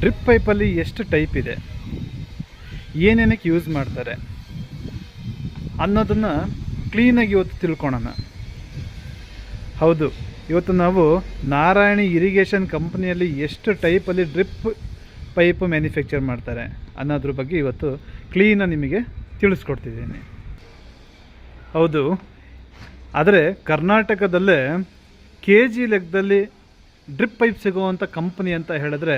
Drip ಪೈಪಲ್ಲಿ ಎಷ್ಟು type ಇದೆ, ಏನೇನಕ್ಕೆ use ಮಾಡ್ತಾರೆ ಅನ್ನೋದನ್ನು ಕ್ಲೀನಾಗಿ ಇವತ್ತು ತಿಳ್ಕೊಳ್ಳೋಣ. ಹೌದು, ಇವತ್ತು ನಾವು ನಾರಾಯಣಿ ಇರಿಗೇಷನ್ ಕಂಪ್ನಿಯಲ್ಲಿ ಎಷ್ಟು ಟೈಪಲ್ಲಿ ಡ್ರಿಪ್ ಪೈಪ್ ಮ್ಯಾನುಫ್ಯಾಕ್ಚರ್ ಮಾಡ್ತಾರೆ ಅನ್ನೋದ್ರ ಬಗ್ಗೆ ಇವತ್ತು ಕ್ಲೀನಾಗಿ ನಿಮಗೆ ತಿಳಿಸ್ಕೊಡ್ತಿದ್ದೀನಿ. ಹೌದು, ಆದರೆ ಕರ್ನಾಟಕದಲ್ಲೇ ಕೆ ಜಿ ಲೆಕ್ಕದಲ್ಲಿ ಡ್ರಿಪ್ ಪೈಪ್ ಸಿಗುವಂಥ ಕಂಪ್ನಿ ಅಂತ ಹೇಳಿದ್ರೆ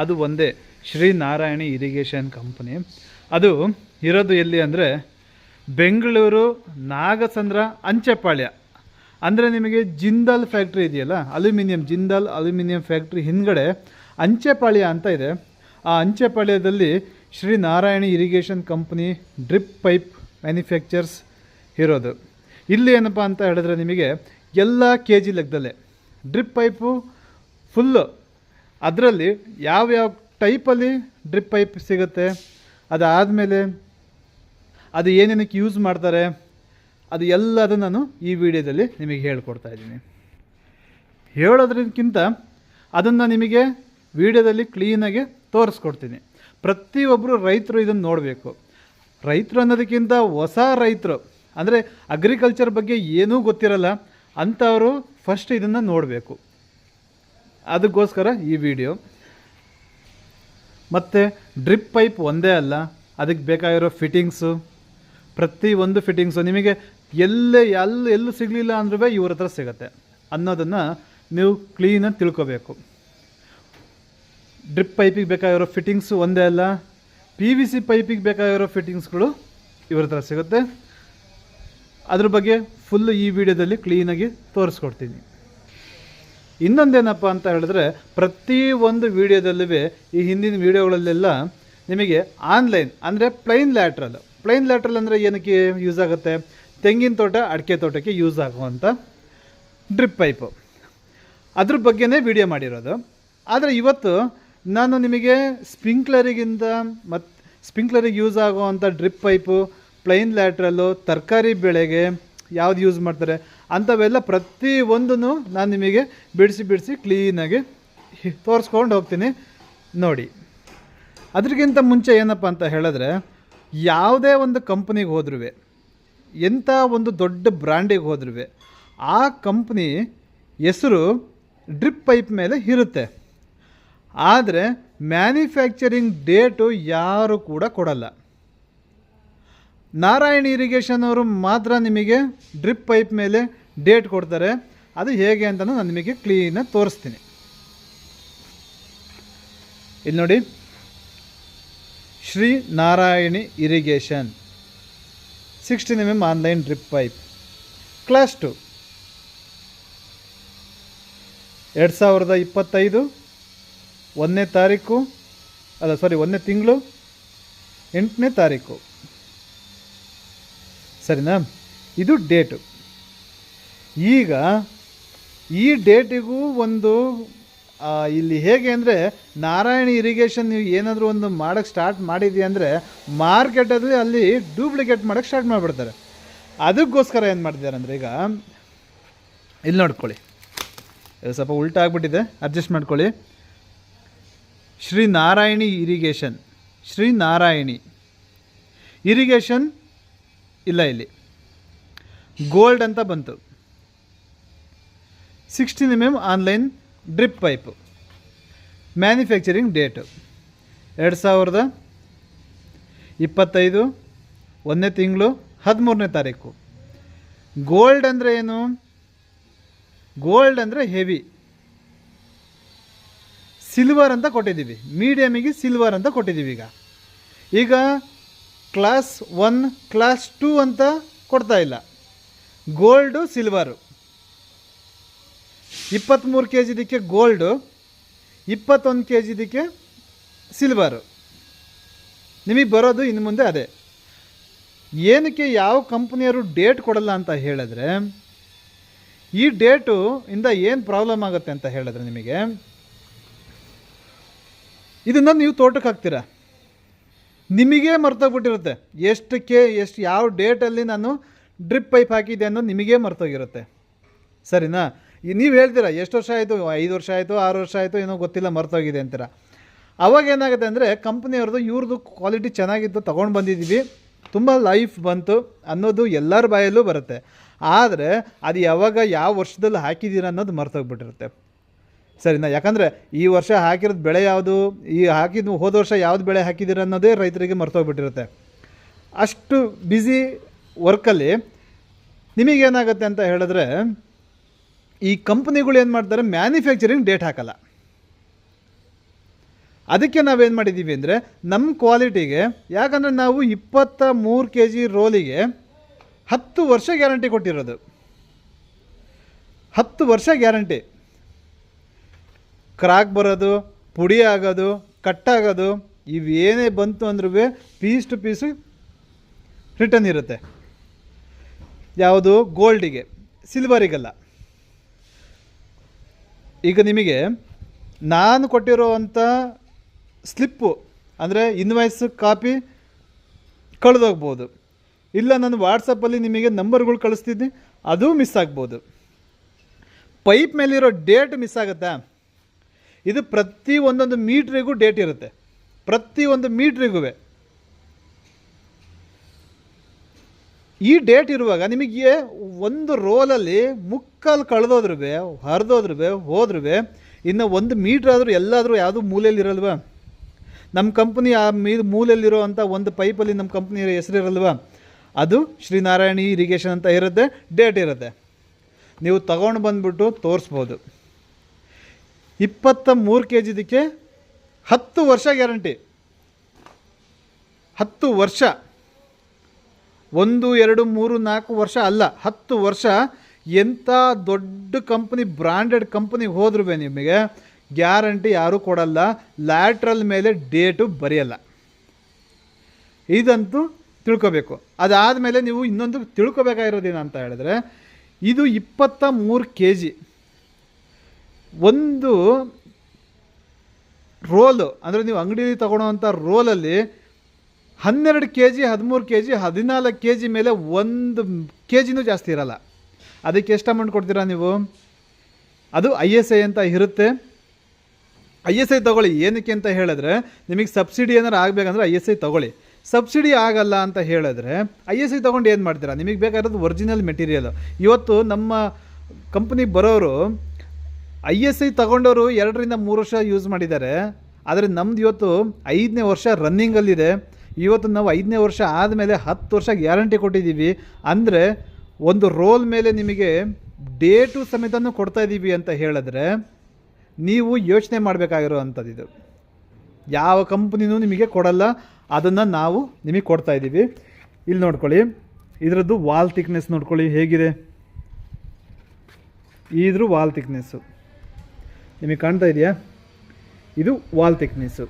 ಅದು ಒಂದೇ, ಶ್ರೀ ನಾರಾಯಣಿ ಇರಿಗೇಷನ್ ಕಂಪ್ನಿ. ಅದು ಇರೋದು ಎಲ್ಲಿ ಅಂದರೆ ಬೆಂಗಳೂರು ನಾಗಸಂದ್ರ ಅಂಚೆಪಾಳ್ಯ. ಅಂದರೆ ನಿಮಗೆ ಜಿಂದಾಲ್ ಫ್ಯಾಕ್ಟ್ರಿ ಇದೆಯಲ್ಲ, ಜಿಂದಾಲ್ ಅಲ್ಯೂಮಿನಿಯಂ ಫ್ಯಾಕ್ಟ್ರಿ ಹಿಂದ್ಗಡೆ ಅಂಚೆಪಾಳ್ಯ ಅಂತ ಇದೆ. ಆ ಅಂಚೆಪಾಳ್ಯದಲ್ಲಿ Shri Narayani irrigation company drip pipe manufacturers ಇರೋದು. ಇಲ್ಲಿ ಏನಪ್ಪ ಅಂತ ಹೇಳಿದ್ರೆ ನಿಮಗೆ ಎಲ್ಲ ಕೆ ಜಿ ಲೆಕ್ಕದಲ್ಲೇ ಡ್ರಿಪ್ ಪೈಪು ಫುಲ್ಲು, ಅದರಲ್ಲಿ ಯಾವ್ಯಾವ ಟೈಪಲ್ಲಿ ಡ್ರಿಪ್ ಪೈಪ್ ಸಿಗುತ್ತೆ, ಅದಾದಮೇಲೆ ಅದು ಏನೇನಕ್ಕೆ ಯೂಸ್ ಮಾಡ್ತಾರೆ, ಅದು ಎಲ್ಲದೂ ನಾನು ಈ ವಿಡಿಯೋದಲ್ಲಿ ನಿಮಗೆ ಹೇಳ್ಕೊಡ್ತಾ ಇದ್ದೀನಿ. ಹೇಳೋದ್ರಕ್ಕಿಂತ ಅದನ್ನು ನಿಮಗೆ ವಿಡಿಯೋದಲ್ಲಿ ಕ್ಲೀನಾಗಿ ತೋರಿಸ್ಕೊಡ್ತೀನಿ. ಪ್ರತಿಯೊಬ್ಬರು ರೈತರು ಇದನ್ನು ನೋಡಬೇಕು. ರೈತರು ಅನ್ನೋದಕ್ಕಿಂತ ಹೊಸ ರೈತರು, ಅಂದರೆ ಅಗ್ರಿಕಲ್ಚರ್ ಬಗ್ಗೆ ಏನೂ ಗೊತ್ತಿರಲ್ಲ ಅಂಥವರು ಫಸ್ಟ್ ಇದನ್ನು ನೋಡಬೇಕು. ಅದಕ್ಕೋಸ್ಕರ ಈ ವಿಡಿಯೋ. ಮತ್ತು ಡ್ರಿಪ್ ಪೈಪ್ ಒಂದೇ ಅಲ್ಲ, ಅದಕ್ಕೆ ಬೇಕಾಗಿರೋ ಫಿಟ್ಟಿಂಗ್ಸು, ಪ್ರತಿಯೊಂದು ಫಿಟ್ಟಿಂಗ್ಸು ನಿಮಗೆ ಎಲ್ಲೂ ಸಿಗಲಿಲ್ಲ ಅಂದ್ರೂ ಇವ್ರ ಹತ್ರ ಸಿಗುತ್ತೆ ಅನ್ನೋದನ್ನು ನೀವು ಕ್ಲೀನಾಗಿ ತಿಳ್ಕೊಬೇಕು. ಡ್ರಿಪ್ ಪೈಪಿಗೆ ಬೇಕಾಗಿರೋ ಫಿಟ್ಟಿಂಗ್ಸು ಒಂದೇ ಅಲ್ಲ, PVC ಪೈಪಿಗೆ ಬೇಕಾಗಿರೋ ಫಿಟ್ಟಿಂಗ್ಸ್ಗಳು ಇವ್ರ ಹತ್ರ ಸಿಗುತ್ತೆ. ಅದ್ರ ಬಗ್ಗೆ ಫುಲ್ಲು ಈ ವಿಡಿಯೋದಲ್ಲಿ ಕ್ಲೀನಾಗಿ ತೋರಿಸ್ಕೊಡ್ತೀನಿ. ಇನ್ನೊಂದೇನಪ್ಪ ಅಂತ ಹೇಳಿದ್ರೆ, ಪ್ರತಿಯೊಂದು ವಿಡಿಯೋದಲ್ಲೂ ಈ ಹಿಂದಿನ ವಿಡಿಯೋಗಳಲ್ಲೆಲ್ಲ ನಿಮಗೆ ಆನ್ಲೈನ್ ಅಂದರೆ ಪ್ಲೈನ್ ಲ್ಯಾಟ್ರಲ್ ಅಂದರೆ ಏನಕ್ಕೆ ಯೂಸ್ ಆಗುತ್ತೆ, ತೆಂಗಿನ ತೋಟ ಅಡಿಕೆ ತೋಟಕ್ಕೆ ಯೂಸ್ ಆಗುವಂಥ ಡ್ರಿಪ್ ಪೈಪು, ಅದ್ರ ಬಗ್ಗೆನೇ ವಿಡಿಯೋ ಮಾಡಿರೋದು. ಆದರೆ ಇವತ್ತು ನಾನು ನಿಮಗೆ ಸ್ಪ್ರಿಂಕ್ಲರಿಗೆ ಯೂಸ್ ಆಗುವಂಥ ಡ್ರಿಪ್ ಪೈಪು, ಪ್ಲೈನ್ ಲ್ಯಾಟ್ರಲ್ಲು, ತರಕಾರಿ ಬೆಳೆಗೆ ಯಾವ್ದು ಯೂಸ್ ಮಾಡ್ತಾರೆ ಅಂಥವೆಲ್ಲ ಪ್ರತಿಯೊಂದೂ ನಾನು ನಿಮಗೆ ಬಿಡಿಸಿ ಕ್ಲೀನಾಗಿ ತೋರಿಸ್ಕೊಂಡು ಹೋಗ್ತೀನಿ ನೋಡಿ. ಅದಕ್ಕಿಂತ ಮುಂಚೆ ಏನಪ್ಪ ಅಂತ ಹೇಳಿದ್ರೆ, ಯಾವುದೇ ಒಂದು ಕಂಪ್ನಿಗೆ ಹೋದ್ರೂ, ಎಂಥ ಒಂದು ದೊಡ್ಡ ಬ್ರ್ಯಾಂಡಿಗೆ ಹೋದ್ರೂ ಆ ಕಂಪ್ನಿ ಹೆಸರು ಡ್ರಿಪ್ ಪೈಪ್ ಮೇಲೆ ಇರುತ್ತೆ. ಆದರೆ ಮ್ಯಾನುಫ್ಯಾಕ್ಚರಿಂಗ್ ಡೇಟು ಯಾರು ಕೂಡ ಕೊಡಲ್ಲ. ನಾರಾಯಣಿ ಇರಿಗೇಷನ್ ಅವರು ಮಾತ್ರ ನಿಮಗೆ ಡ್ರಿಪ್ ಪೈಪ್ ಮೇಲೆ ಡೇಟ್ ಕೊಡ್ತಾರೆ. ಅದು ಹೇಗೆ ಅಂತ ನಾನು ನಿಮಗೆ ಕ್ಲೀನಾಗಿ ತೋರಿಸ್ತೀನಿ. ಇಲ್ಲಿ ನೋಡಿ, Shri Narayani irrigation 16 mm online drip pipe class 2 2025 1ನೇ ತಿಂಗಳು 8ನೇ ತಾರೀಕು. ಸರಿನಾ? ಇದು ಡೇಟು. ಈಗ ಈ ಡೇಟಿಗೂ ಒಂದು ಇಲ್ಲಿ ಹೇಗೆ ಅಂದರೆ, ನಾರಾಯಣಿ ಇರಿಗೇಷನ್ ನೀವು ಏನಾದರೂ ಒಂದು ಮಾಡೋಕ್ಕೆ ಸ್ಟಾರ್ಟ್ ಮಾಡಿದ್ವಿ ಅಂದರೆ ಮಾರ್ಕೆಟಲ್ಲಿ ಅಲ್ಲಿ ಡೂಪ್ಲಿಕೇಟ್ ಮಾಡೋಕ್ಕೆ ಸ್ಟಾರ್ಟ್ ಮಾಡಿಬಿಡ್ತಾರೆ. ಅದಕ್ಕೋಸ್ಕರ ಏನು ಮಾಡ್ತಿದ್ದಾರೆ ಅಂದರೆ, ಈಗ ಇಲ್ಲಿ ನೋಡ್ಕೊಳ್ಳಿ, ಇದು ಸ್ವಲ್ಪ ಉಲ್ಟಾ ಆಗಿಬಿಟ್ಟಿದೆ, ಅಡ್ಜಸ್ಟ್ ಮಾಡ್ಕೊಳ್ಳಿ. ಶ್ರೀ ನಾರಾಯಣಿ ಇರಿಗೇಷನ್ ಇಲ್ಲ, ಇಲ್ಲಿ ಗೋಲ್ಡ್ ಅಂತ ಬಂತು. 16 mm online drip pipe, manufacturing date 2025 1ನೇ ತಿಂಗಳು 13ನೇ ತಾರೀಕು. ಗೋಲ್ಡ್ ಅಂದರೆ ಏನು? ಗೋಲ್ಡ್ ಅಂದರೆ ಹೆವಿ, ಸಿಲ್ವರ್ ಅಂತ ಕೊಟ್ಟಿದ್ದೀವಿ, ಮೀಡಿಯಮಿಗೆ ಸಿಲ್ವರ್ ಅಂತ ಕೊಟ್ಟಿದ್ದೀವಿ. ಈಗ ಕ್ಲಾಸ್ 1 ಕ್ಲಾಸ್ 2 ಅಂತ ಕೊಡ್ತಾ ಇಲ್ಲ. ಗೋಲ್ಡು ಸಿಲ್ವರು 23 kg ಇದಕ್ಕೆ ಗೋಲ್ಡು, 21 kg ಇದಕ್ಕೆ ಸಿಲ್ವರು. ನಿಮಗೆ ಬರೋದು ಇನ್ನು ಮುಂದೆ ಅದೇ. ಏನಕ್ಕೆ ಯಾವ ಕಂಪ್ನಿಯವರು ಡೇಟ್ ಕೊಡಲ್ಲ ಅಂತ ಹೇಳಿದ್ರೆ, ಈ ಡೇಟು ಇಂದ ಏನು ಪ್ರಾಬ್ಲಮ್ ಆಗುತ್ತೆ ಅಂತ ಹೇಳಿದ್ರೆ, ನಿಮಗೆ ಇದನ್ನು ನೀವು ತೋಟಕ್ಕೆ ಹಾಕ್ತೀರಾ, ನಿಮಗೇ ಮರ್ತೋಗ್ಬಿಟ್ಟಿರುತ್ತೆ ಎಷ್ಟು ಯಾವ ಡೇಟಲ್ಲಿ ನಾನು ಡ್ರಿಪ್ ಪೈಪ್ ಹಾಕಿದ್ದೆ ಅನ್ನೋದು ನಿಮಗೇ ಮರ್ತೋಗಿರುತ್ತೆ. ಸರಿನಾ? ನೀವು ಹೇಳ್ತೀರಾ ಎಷ್ಟು ವರ್ಷ ಆಯಿತು, 5 ವರ್ಷ ಆಯಿತು, 6 ವರ್ಷ ಆಯಿತು, ಏನೋ ಗೊತ್ತಿಲ್ಲ, ಮರ್ತೋಗಿದೆ ಅಂತೀರ. ಅವಾಗ ಏನಾಗುತ್ತೆ ಅಂದರೆ ಕಂಪ್ನಿಯವ್ರದ್ದು ಇವ್ರದ್ದು ಕ್ವಾಲಿಟಿ ಚೆನ್ನಾಗಿತ್ತು, ತೊಗೊಂಡು ಬಂದಿದ್ದೀವಿ, ತುಂಬ ಲೈಫ್ ಬಂತು ಅನ್ನೋದು ಎಲ್ಲರ ಬಾಯಲ್ಲೂ ಬರುತ್ತೆ. ಆದರೆ ಅದು ಯಾವಾಗ ಯಾವ ವರ್ಷದಲ್ಲಿ ಹಾಕಿದ್ದೀರ ಅನ್ನೋದು ಮರ್ತೋಗ್ಬಿಟ್ಟಿರುತ್ತೆ, ಸರಿನಾ? ಯಾಕಂದರೆ ಈ ವರ್ಷ ಹಾಕಿರೋದು ಬೆಳೆ ಯಾವುದು, ಈ ಹಾಕಿದ್ದು ಹೋದ ವರ್ಷ ಯಾವ್ದು ಬೆಳೆ ಹಾಕಿದ್ದೀರ ಅನ್ನೋದೇ ರೈತರಿಗೆ ಮರ್ತೋಗ್ಬಿಟ್ಟಿರುತ್ತೆ. ಅಷ್ಟು ಬ್ಯುಸಿ ವರ್ಕಲ್ಲಿ ನಿಮಗೇನಾಗುತ್ತೆ ಅಂತ ಹೇಳಿದ್ರೆ, ಈ ಕಂಪ್ನಿಗಳು ಏನು ಮಾಡ್ತಾರೆ, ಮ್ಯಾನುಫ್ಯಾಕ್ಚರಿಂಗ್ ಡೇಟ್ ಹಾಕಲ್ಲ. ಅದಕ್ಕೆ ನಾವೇನು ಮಾಡಿದ್ದೀವಿ ಅಂದರೆ ನಮ್ಮ ಕ್ವಾಲಿಟಿಗೆ, ಯಾಕಂದರೆ ನಾವು 23 kg ರೋಲಿಗೆ 10 ವರ್ಷ ಗ್ಯಾರಂಟಿ ಕೊಟ್ಟಿರೋದು. 10 ವರ್ಷ ಗ್ಯಾರಂಟಿ. ಕ್ರಾಕ್ ಬರೋದು, ಪುಡಿ ಆಗೋದು, ಕಟ್ಟಾಗೋದು ಇವೇನೇ ಬಂತು ಅಂದ್ರೂ ಪೀಸ್ ಟು ಪೀಸು ರಿಟರ್ನ್ ಇರುತ್ತೆ. ಯಾವುದು? ಗೋಲ್ಡಿಗೆ, ಸಿಲ್ವರಿಗಲ್ಲ. ಈಗ ನಿಮಗೆ ನಾನು ಕೊಟ್ಟಿರೋವಂಥ ಸ್ಲಿಪ್ಪು ಅಂದರೆ ಇನ್ವಾಯ್ಸ್ ಕಾಪಿ ಕಳೆದೋಗ್ಬೋದು, ಇಲ್ಲ ನಾನು ವಾಟ್ಸಪ್ಪಲ್ಲಿ ನಿಮಗೆ ನಂಬರ್ಗಳು ಕಳಿಸ್ತಿದ್ದೆ ಅದು ಮಿಸ್ ಆಗ್ಬೋದು. ಪೈಪ್ ಮೇಲಿರೋ ಡೇಟ್ ಮಿಸ್ ಆಗುತ್ತಾ? ಇದು ಪ್ರತಿ ಒಂದೊಂದು ಮೀಟ್ರಿಗೂ ಡೇಟ್ ಇರುತ್ತೆ, ಪ್ರತಿಯೊಂದು ಮೀಟ್ರಿಗೂ. ಈ ಡೇಟ್ ಇರುವಾಗ ನಿಮಗೆ ಒಂದು ರೋಲಲ್ಲಿ ಮುಕ್ಕಾಲು ಕಳೆದೋದ್ರೂ ಹರಿದೋದ್ರೂ ಹೋದ್ರೂ ಇನ್ನು 1 ಮೀಟ್ರ್ ಆದರೂ ಎಲ್ಲಾದರೂ ಯಾವುದೂ ಮೂಲೆಯಲ್ಲಿರಲ್ವ? ನಮ್ಮ ಕಂಪ್ನಿ ಆ ಮೂಲೆಯಲ್ಲಿರೋ ಅಂಥ ಒಂದು ಪೈಪಲ್ಲಿ ನಮ್ಮ ಕಂಪ್ನಿ ಹೆಸರಿರಲ್ವ? ಅದು ಶ್ರೀನಾರಾಯಣಿ ಇರಿಗೇಷನ್ ಅಂತ ಇರುತ್ತೆ, ಡೇಟ್ ಇರುತ್ತೆ. ನೀವು ತಗೊಂಡು ಬಂದುಬಿಟ್ಟು ತೋರಿಸ್ಬೋದು. 23 kg ಇದಕ್ಕೆ 10 ವರ್ಷ ಗ್ಯಾರಂಟಿ. 10 ವರ್ಷ, 1, 2, 3, 4 ವರ್ಷ ಅಲ್ಲ, 10 ವರ್ಷ. ಎಂಥ ದೊಡ್ಡ ಕಂಪ್ನಿ, ಬ್ರ್ಯಾಂಡೆಡ್ ಕಂಪ್ನಿಗೆ ಹೋದ್ರೂ ನಿಮಗೆ ಗ್ಯಾರಂಟಿ ಯಾರೂ ಕೊಡಲ್ಲ, ಲ್ಯಾಟ್ರಲ್ ಮೇಲೆ ಡೇಟು ಬರೆಯಲ್ಲ. ಇದಂತೂ ತಿಳ್ಕೊಬೇಕು. ಅದಾದಮೇಲೆ ನೀವು ಇನ್ನೊಂದು ತಿಳ್ಕೊಬೇಕಾಗಿರೋದೇನು ಅಂತ ಹೇಳಿದ್ರೆ, ಇದು 23 kg ಒಂದು ರೋಲು, ಅಂದರೆ ನೀವು ಅಂಗಡಿಯಲ್ಲಿ ತೊಗೊಳೋವಂಥ ರೋಲಲ್ಲಿ 12 kg, 13 kg, 14 kg ಮೇಲೆ 1 kgನೂ ಜಾಸ್ತಿ ಇರಲ್ಲ. ಅದಕ್ಕೆ ಎಷ್ಟು ಅಮೌಂಟ್ ಕೊಡ್ತೀರಾ ನೀವು? ಅದು ISI ಅಂತ ಇರುತ್ತೆ. ISI ತೊಗೊಳ್ಳಿ. ಏನಕ್ಕೆ ಅಂತ ಹೇಳಿದ್ರೆ, ನಿಮಗೆ ಸಬ್ಸಿಡಿ ಏನಾರು ಆಗಬೇಕಂದ್ರೆ ISI ತೊಗೊಳ್ಳಿ. ಸಬ್ಸಿಡಿ ಆಗಲ್ಲ ಅಂತ ಹೇಳಿದ್ರೆ ISI ತೊಗೊಂಡು ಏನು ಮಾಡ್ತೀರಾ? ನಿಮಗೆ ಬೇಕಾಗಿರೋದು ಒರಿಜಿನಲ್ ಮೆಟೀರಿಯಲು. ಇವತ್ತು ನಮ್ಮ ಕಂಪ್ನಿಗೆ ಬರೋರು ISI ತೊಗೊಂಡವರು 2ರಿಂದ 3 ವರ್ಷ ಯೂಸ್ ಮಾಡಿದ್ದಾರೆ, ಆದರೆ ನಮ್ದು ಇವತ್ತು 5ನೇ ವರ್ಷ ರನ್ನಿಂಗಲ್ಲಿದೆ. ಇವತ್ತು ನಾವು 5ನೇ ವರ್ಷ ಆದಮೇಲೆ 10 ವರ್ಷ ಗ್ಯಾರಂಟಿ ಕೊಟ್ಟಿದ್ದೀವಿ. ಅಂದರೆ ಒಂದು ರೋಲ್ ಮೇಲೆ ನಿಮಗೆ ಡೇಟು ಸಮೇತನೂ ಕೊಡ್ತಾಯಿದ್ದೀವಿ ಅಂತ ಹೇಳಿದ್ರೆ ನೀವು ಯೋಚನೆ ಮಾಡಬೇಕಾಗಿರೋ ಅಂಥದ್ದು. ಇದು ಯಾವ ಕಂಪ್ನಿನೂ ನಿಮಗೆ ಕೊಡಲ್ಲ, ಅದನ್ನು ನಾವು ನಿಮಗೆ ಕೊಡ್ತಾಯಿದ್ದೀವಿ. ಇಲ್ಲಿ ನೋಡ್ಕೊಳ್ಳಿ, ಇದರದ್ದು ವಾಲ್ ಥಿಕ್ನೆಸ್ ನೋಡ್ಕೊಳ್ಳಿ ಹೇಗಿದೆ. ಇದ್ರ ವಾಲ್ ಥಿಕ್ನೆಸ್ಸು ನಿಮಗೆ ಕಾಣ್ತಾ ಇದೆಯಾ? ಇದು ವಾಲ್ ಥಿಕ್ನೆಸ್ಸು.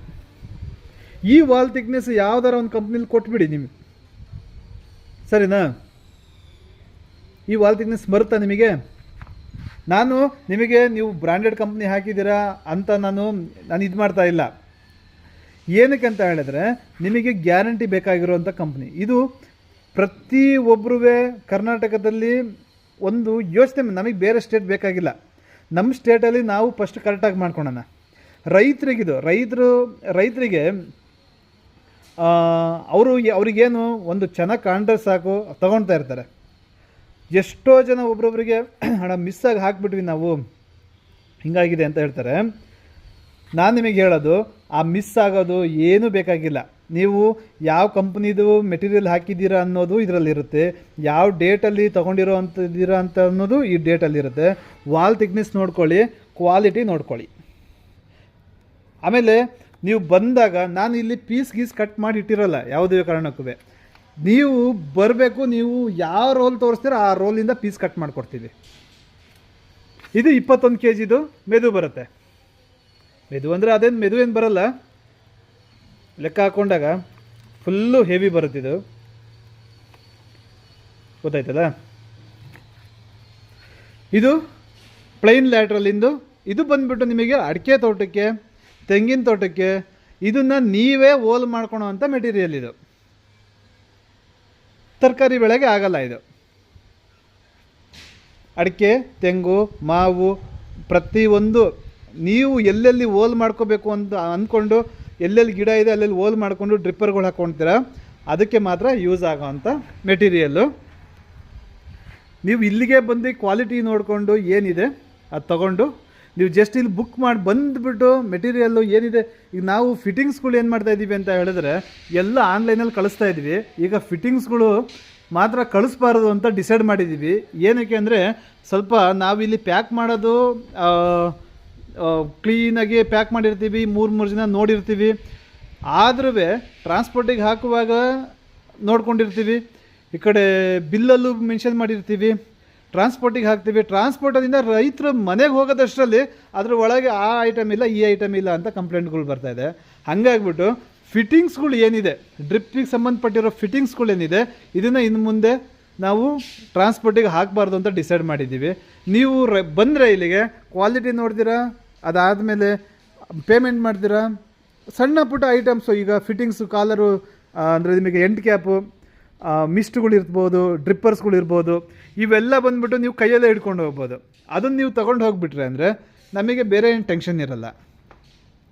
ಈ ವಾಲ್ ಥಿಕ್ನೆಸ್ ಯಾವ್ದಾರ ಒಂದು ಕಂಪ್ನಿಲಿ ಕೊಟ್ಬಿಡಿ ನಿಮಗೆ, ಸರಿನಾ? ಈ ವಾಲ್ ಥಿಕ್ನೆಸ್ ಬರುತ್ತಾ ನಿಮಗೆ? ನಾನು ನಿಮಗೆ ನೀವು ಬ್ರ್ಯಾಂಡೆಡ್ ಕಂಪ್ನಿ ಹಾಕಿದ್ದೀರಾ ಅಂತ ನಾನು ಇದು ಮಾಡ್ತಾ ಇಲ್ಲ. ಏನಕ್ಕೆ ಅಂತ ಹೇಳಿದ್ರೆ, ನಿಮಗೆ ಗ್ಯಾರಂಟಿ ಬೇಕಾಗಿರುವಂಥ ಕಂಪ್ನಿ ಇದು. ಪ್ರತಿಯೊಬ್ಬರೂ ಕರ್ನಾಟಕದಲ್ಲಿ ಒಂದು ಯೋಚನೆ, ನಮಗೆ ಬೇರೆ ಸ್ಟೇಟ್ ಬೇಕಾಗಿಲ್ಲ, ನಮ್ಮ ಸ್ಟೇಟಲ್ಲಿ ನಾವು ಫಸ್ಟ್ ಕರೆಕ್ಟಾಗಿ ಮಾಡ್ಕೊಳ್ಳೋಣ. ರೈತರಿಗಿದು ರೈತರಿಗೆ ಅವ್ರಿಗೇನು ಒಂದು ಚೆನ್ನಾಗಿ ಕಾಂಡ್ರೆ ಸಾಕು, ತೊಗೊಳ್ತಾ ಇರ್ತಾರೆ. ಎಷ್ಟೋ ಜನ ಒಬ್ರೊಬ್ರಿಗೆ ಹಣ ಮಿಸ್ಸಾಗಿ ಹಾಕ್ಬಿಟ್ವಿ ನಾವು, ಹಿಂಗಾಗಿದೆ ಅಂತ ಹೇಳ್ತಾರೆ. ನಾನು ನಿಮಗೆ ಹೇಳೋದು, ಆ ಮಿಸ್ ಆಗೋದು ಏನೂ ಬೇಕಾಗಿಲ್ಲ. ನೀವು ಯಾವ ಕಂಪ್ನಿದು ಮೆಟೀರಿಯಲ್ ಹಾಕಿದ್ದೀರಾ ಅನ್ನೋದು ಇದರಲ್ಲಿರುತ್ತೆ, ಯಾವ ಡೇಟಲ್ಲಿ ತೊಗೊಂಡಿರೋ ಅಂಥದ್ದೀರಾ ಅಂತ ಅನ್ನೋದು ಈ ಡೇಟಲ್ಲಿರುತ್ತೆ. ವಾಲ್ ಥಿಕ್ನೆಸ್ ನೋಡ್ಕೊಳ್ಳಿ, ಕ್ವಾಲಿಟಿ ನೋಡ್ಕೊಳ್ಳಿ. ಆಮೇಲೆ ನೀವು ಬಂದಾಗ ನಾನು ಇಲ್ಲಿ ಪೀಸ್ ಗೀಸ್ ಕಟ್ ಮಾಡಿ ಇಟ್ಟಿರೋಲ್ಲ ಯಾವುದೇ ಕಾರಣಕ್ಕೂ. ನೀವು ಬರಬೇಕು, ನೀವು ಯಾವ ರೋಲ್ ತೋರಿಸ್ತೀರೋ ಆ ರೋಲಿಂದ ಪೀಸ್ ಕಟ್ ಮಾಡಿಕೊಡ್ತೀವಿ. ಇದು 21 kgದು ಮೆದು ಬರುತ್ತೆ. ಮೆದು ಅಂದರೆ ಅದೇನು ಮೆದು ಏನು ಬರಲ್ಲ, ಲೆಕ್ಕ ಹಾಕ್ಕೊಂಡಾಗ ಫುಲ್ಲು ಹೆವಿ ಬರುತ್ತಿದ್ದು, ಗೊತ್ತಾಯ್ತದ? ಇದು ಪ್ಲೈನ್ ಲ್ಯಾಟ್ರಲಿಂದು. ಇದು ಬಂದುಬಿಟ್ಟು ನಿಮಗೆ ಅಡಿಕೆ ತೋಟಕ್ಕೆ, ತೆಂಗಿನ ತೋಟಕ್ಕೆ ಇದನ್ನು ನೀವೇ ಹೋಲ್ ಮಾಡ್ಕೊಳೋ ಅಂಥ ಮೆಟೀರಿಯಲ್. ಇದು ತರಕಾರಿ ಬೆಳೆಗೆ ಆಗಲ್ಲ. ಇದು ಅಡಿಕೆ, ತೆಂಗು, ಮಾವು ಪ್ರತಿಯೊಂದು ನೀವು ಎಲ್ಲೆಲ್ಲಿ ಹೋಲ್ ಮಾಡ್ಕೋಬೇಕು ಅಂತ ಅಂದ್ಕೊಂಡು ಎಲ್ಲೆಲ್ಲಿ ಗಿಡ ಇದೆ ಅಲ್ಲೆಲ್ಲಿ ಹೋಲ್ ಮಾಡಿಕೊಂಡು ಡ್ರಿಪ್ಪರ್ಗಳು ಹಾಕ್ಕೊಳ್ತೀರ, ಅದಕ್ಕೆ ಮಾತ್ರ ಯೂಸ್ ಆಗೋವಂಥ ಮೆಟೀರಿಯಲ್ಲು. ನೀವು ಇಲ್ಲಿಗೆ ಬಂದು ಕ್ವಾಲಿಟಿ ನೋಡಿಕೊಂಡು ಏನಿದೆ ಅದು ತೊಗೊಂಡು ನೀವು ಜಸ್ಟ್ ಇಲ್ಲಿ ಬುಕ್ ಮಾಡಿ ಬಂದುಬಿಟ್ಟು ಮೆಟೀರಿಯಲ್ಲು ಏನಿದೆ. ಈಗ ನಾವು ಫಿಟ್ಟಿಂಗ್ಸ್ಗಳು ಏನು ಮಾಡ್ತಾಯಿದ್ದೀವಿ ಅಂತ ಹೇಳಿದ್ರೆ ಎಲ್ಲ ಆನ್ಲೈನಲ್ಲಿ ಕಳಿಸ್ತಾ ಇದ್ದೀವಿ. ಈಗ ಫಿಟ್ಟಿಂಗ್ಸ್ಗಳು ಮಾತ್ರ ಕಳಿಸ್ಬಾರ್ದು ಅಂತ ಡಿಸೈಡ್ ಮಾಡಿದ್ದೀವಿ. ಏನಕ್ಕೆ ಅಂದರೆ ಸ್ವಲ್ಪ ನಾವಿಲ್ಲಿ ಪ್ಯಾಕ್ ಮಾಡೋದು ಕ್ಲೀನಾಗಿ ಪ್ಯಾಕ್ ಮಾಡಿರ್ತೀವಿ, ಮೂರು ಜನ ನೋಡಿರ್ತೀವಿ. ಆದ್ರೂ ಟ್ರಾನ್ಸ್ಪೋರ್ಟಿಗೆ ಹಾಕುವಾಗ ನೋಡ್ಕೊಂಡಿರ್ತೀವಿ, ಈ ಕಡೆ ಬಿಲ್ಲಲ್ಲೂ ಮೆನ್ಷನ್ ಮಾಡಿರ್ತೀವಿ, ಟ್ರಾನ್ಸ್ಪೋರ್ಟಿಗೆ ಹಾಕ್ತೀವಿ. ಟ್ರಾನ್ಸ್ಪೋರ್ಟದಿಂದ ರೈತರು ಮನೆಗೆ ಹೋಗೋದಷ್ಟರಲ್ಲಿ ಅದ್ರ ಒಳಗೆ ಆ ಐಟಮ್ ಇಲ್ಲ, ಈ ಐಟಮ್ ಇಲ್ಲ ಅಂತ ಕಂಪ್ಲೇಂಟ್ಗಳು ಬರ್ತಾಯಿದೆ. ಹಾಗಾಗ್ಬಿಟ್ಟು ಫಿಟ್ಟಿಂಗ್ಸ್ಗಳು ಏನಿದೆ, ಡ್ರಿಪ್ಪಿಗೆ ಸಂಬಂಧಪಟ್ಟಿರೋ ಫಿಟ್ಟಿಂಗ್ಸ್ಗಳು ಏನಿದೆ, ಇದನ್ನು ಇನ್ನು ಮುಂದೆ ನಾವು ಟ್ರಾನ್ಸ್ಪೋರ್ಟಿಗೆ ಹಾಕಬಾರ್ದು ಅಂತ ಡಿಸೈಡ್ ಮಾಡಿದ್ದೀವಿ. ನೀವು ಬಂದರೆ ಇಲ್ಲಿಗೆ ಕ್ವಾಲಿಟಿ ನೋಡ್ತೀರಾ, ಅದಾದಮೇಲೆ ಪೇಮೆಂಟ್ ಮಾಡ್ತೀರಾ. ಸಣ್ಣ ಪುಟ್ಟ ಐಟಮ್ಸು ಈಗ ಫಿಟ್ಟಿಂಗ್ಸು, ಕಾಲರು ಅಂದರೆ ನಿಮಗೆ ಎಂಡ್ ಕ್ಯಾಪು, ಮಿಸ್ಟ್ಗಳು ಇರ್ಬೋದು, ಡ್ರಿಪ್ಪರ್ಸ್ಗಳು ಇರ್ಬೋದು, ಇವೆಲ್ಲ ಬಂದುಬಿಟ್ಟು ನೀವು ಕೈಯಲ್ಲೇ ಹಿಡ್ಕೊಂಡು ಹೋಗ್ಬೋದು. ಅದನ್ನು ನೀವು ತೊಗೊಂಡು ಹೋಗಿಬಿಟ್ರೆ ಅಂದರೆ ನಮಗೆ ಬೇರೆ ಏನು ಟೆನ್ಷನ್ ಇರಲ್ಲ.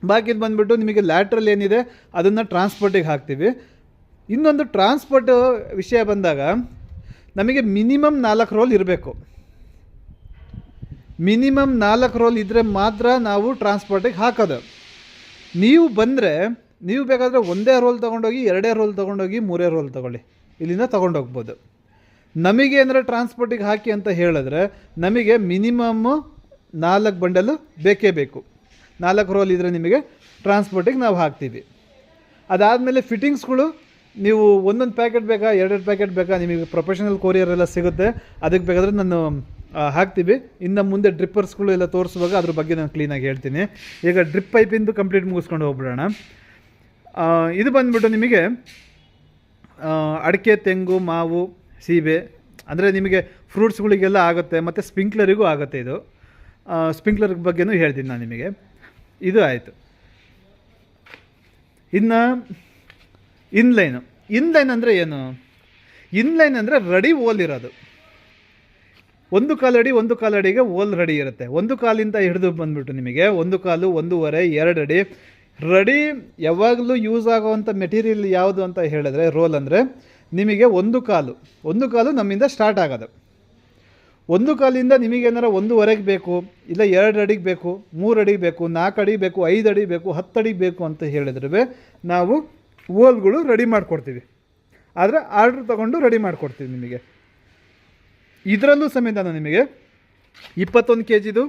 ಬಾಕಿದು ಬಂದುಬಿಟ್ಟು ನಿಮಗೆ ಲ್ಯಾಟ್ರಲ್ ಏನಿದೆ ಅದನ್ನು ಟ್ರಾನ್ಸ್ಪೋರ್ಟಿಗೆ ಹಾಕ್ತೀವಿ. ಇನ್ನೊಂದು ಟ್ರಾನ್ಸ್ಪೋರ್ಟ್ ವಿಷಯ ಬಂದಾಗ ನಮಗೆ ಮಿನಿಮಮ್ 4 ರೋಲ್ ಇರಬೇಕು. ಮಿನಿಮಮ್ 4 ರೋಲ್ ಇದ್ದರೆ ಮಾತ್ರ ನಾವು ಟ್ರಾನ್ಸ್ಪೋರ್ಟಿಗೆ ಹಾಕೋದು. ನೀವು ಬಂದರೆ ನೀವು ಬೇಕಾದರೆ 1 ರೋಲ್ ತೊಗೊಂಡೋಗಿ, 2 ರೋಲ್ ತೊಗೊಂಡೋಗಿ, 3 ರೋಲ್ ತೊಗೊಳ್ಳಿ, ಇಲ್ಲಿಂದ ತೊಗೊಂಡೋಗ್ಬೋದು. ನಮಗೆ ಅಂದರೆ ಟ್ರಾನ್ಸ್ಪೋರ್ಟಿಗೆ ಹಾಕಿ ಅಂತ ಹೇಳಿದ್ರೆ ನಮಗೆ ಮಿನಿಮಮ್ಮು 4 ಬಂಡಲು ಬೇಕೇ ಬೇಕು. 4 ರೋಲ್ ಇದ್ದರೆ ನಿಮಗೆ ಟ್ರಾನ್ಸ್ಪೋರ್ಟಿಗೆ ನಾವು ಹಾಕ್ತೀವಿ. ಅದಾದಮೇಲೆ ಫಿಟ್ಟಿಂಗ್ಸ್ಗಳು ನೀವು ಒಂದೊಂದು ಪ್ಯಾಕೆಟ್ ಬೇಕಾ, 2 ಪ್ಯಾಕೆಟ್ ಬೇಕಾ, ನಿಮಗೆ ಪ್ರೊಫೆಷನಲ್ ಕೊರಿಯರ್ ಎಲ್ಲ ಸಿಗುತ್ತೆ, ಅದಕ್ಕೆ ಬೇಕಾದರೆ ನಾನು ಹಾಕ್ತೀವಿ. ಇನ್ನು ಮುಂದೆ ಡ್ರಿಪ್ಪರ್ಸ್ಗಳು ಎಲ್ಲ ತೋರಿಸುವಾಗ ಅದ್ರ ಬಗ್ಗೆ ನಾನು ಕ್ಲೀನಾಗಿ ಹೇಳ್ತೀನಿ. ಈಗ ಡ್ರಿಪ್ ಪೈಪಿಂದು ಕಂಪ್ಲೀಟ್ ಮುಗಿಸ್ಕೊಂಡು ಹೋಗ್ಬಿಡೋಣ. ಇದು ಬಂದುಬಿಟ್ಟು ನಿಮಗೆ ಅಡಿಕೆ, ತೆಂಗು, ಮಾವು, ಸೀಬೆ, ಅಂದರೆ ನಿಮಗೆ ಫ್ರೂಟ್ಸ್ಗಳಿಗೆಲ್ಲ ಆಗುತ್ತೆ, ಮತ್ತು ಸ್ಪ್ರಿಂಕ್ಲರಿಗೂ ಆಗುತ್ತೆ. ಇದು ಸ್ಪ್ರಿಂಕ್ಲರ್ ಬಗ್ಗೆನೂ ಹೇಳ್ತೀನಿ ನಾನು ನಿಮಗೆ. ಇದು ಆಯಿತು. ಇನ್ನು ಇನ್ಲೈನ್ ಅಂದರೆ ಏನು? ಇನ್ಲೈನ್ ಅಂದರೆ ರೆಡಿ ಓಲ್ ಇರೋದು. 1 ಕಾಲು ಅಡಿ 1 ಕಾಲು ಅಡಿಗೆ ಓಲ್ ರೆಡಿ ಇರುತ್ತೆ. 1 ಕಾಲಿಂದ ಹಿಡಿದು ಬಂದುಬಿಟ್ಟು ನಿಮಗೆ 1 ಕಾಲು, 1.5, 2 ಅಡಿ ರೆಡಿ. ಯಾವಾಗಲೂ ಯೂಸ್ ಆಗೋವಂಥ ಮೆಟೀರಿಯಲ್ ಯಾವುದು ಅಂತ ಹೇಳಿದ್ರೆ ರೋಲ್ ಅಂದರೆ ನಿಮಗೆ 1 ಕಾಲು ನಮ್ಮಿಂದ ಸ್ಟಾರ್ಟ್ ಆಗೋದು. 1 ಕಾಲಿಂದ ನಿಮಗೇನಾರ 1.5ಗೆ ಬೇಕು, ಇಲ್ಲ 2 ಅಡಿಗೆ ಬೇಕು, 3 ಅಡಿಗೆ ಬೇಕು, 4 ಅಡಿ ಬೇಕು, 5 ಅಡಿ ಬೇಕು, 10 ಅಡಿಗೆ ಬೇಕು ಅಂತ ಹೇಳಿದ್ರೆ ನಾವು ಓಲ್ಗಳು ರೆಡಿ ಮಾಡಿಕೊಡ್ತೀವಿ. ಆದರೆ ಆರ್ಡ್ರ್ ತೊಗೊಂಡು ರೆಡಿ ಮಾಡಿಕೊಡ್ತೀವಿ ನಿಮಗೆ. ಇದರಲ್ಲೂ ಸಮೇತ ನಿಮಗೆ 21 kgದು,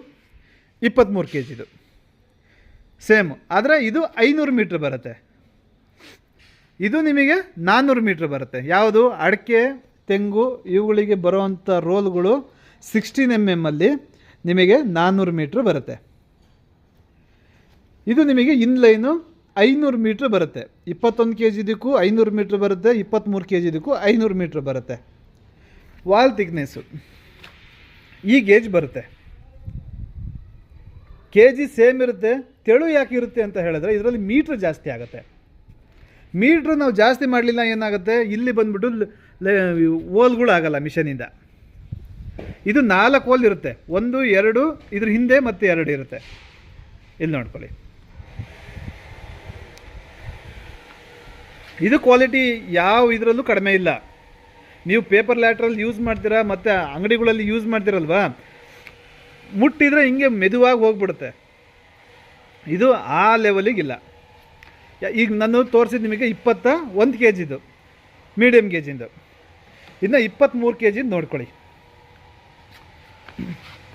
23 kgದು ಸೇಮ್. ಆದರೆ ಇದು 500 ಮೀಟ್ರ್ ಬರುತ್ತೆ, ಇದು ನಿಮಗೆ 400 ಮೀಟ್ರ್ ಬರುತ್ತೆ. ಯಾವುದು? ಅಡಿಕೆ, ತೆಂಗು ಇವುಗಳಿಗೆ ಬರುವಂಥ ರೋಲ್ಗಳು 16 mm ಅಲ್ಲಿ ನಿಮಗೆ 400 ಮೀಟ್ರ್ ಬರುತ್ತೆ. ಇದು ನಿಮಗೆ ಇನ್ಲೈನು 500 ಮೀಟ್ರ್ ಬರುತ್ತೆ. 21 kgದಕ್ಕೂ 500 ಮೀಟ್ರ್ ಬರುತ್ತೆ, 23 kgದಕ್ಕೂ 500 ಮೀಟ್ರ್ ಬರುತ್ತೆ. ವಾಲ್ ಥಿಕ್ನೆಸ್ಸು ಈ ಗೇಜ್ ಬರುತ್ತೆ. kg ಸೇಮ್ ಇರುತ್ತೆ. ತೆಳು ಯಾಕೆ ಇರುತ್ತೆ ಅಂತ ಹೇಳಿದ್ರೆ ಇದರಲ್ಲಿ ಮೀಟ್ರ್ ಜಾಸ್ತಿ ಆಗುತ್ತೆ. ಮೀಟ್ರ್ ನಾವು ಜಾಸ್ತಿ ಮಾಡಲಿಲ್ಲ ಏನಾಗುತ್ತೆ, ಇಲ್ಲಿ ಬಂದುಬಿಟ್ಟು ಓಲ್ಗಳು ಆಗಲ್ಲ ಮಿಷನಿಂದ. ಇದು 4 ಓಲ್ ಇರುತ್ತೆ, 1, 2 ಇದ್ರ ಹಿಂದೆ ಮತ್ತೆ 2 ಇರುತ್ತೆ. ಇಲ್ಲಿ ನೋಡ್ಕೊಳ್ಳಿ. ಇದು ಕ್ವಾಲಿಟಿ ಯಾವ ಇದರಲ್ಲೂ ಕಡಿಮೆ ಇಲ್ಲ. ನೀವು ಪೇಪರ್ ಲ್ಯಾಟ್ರಲ್ ಯೂಸ್ ಮಾಡ್ತೀರಾ, ಮತ್ತು ಅಂಗಡಿಗಳಲ್ಲಿ ಯೂಸ್ ಮಾಡ್ತೀರಲ್ವಾ, ಮುಟ್ಟಿದರೆ ಹಿಂಗೆ ಮೆದುವಾಗಿ ಹೋಗ್ಬಿಡುತ್ತೆ. ಇದು ಆ ಲೆವೆಲಿಗಿಲ್ಲ. ಈಗ ನಾನು ತೋರಿಸಿದ್ದು ನಿಮಗೆ 21 kgದು ಮೀಡಿಯಮ್ ಗೇಜಿಂದು. ಇನ್ನು 23 kg ನೋಡ್ಕೊಳ್ಳಿ,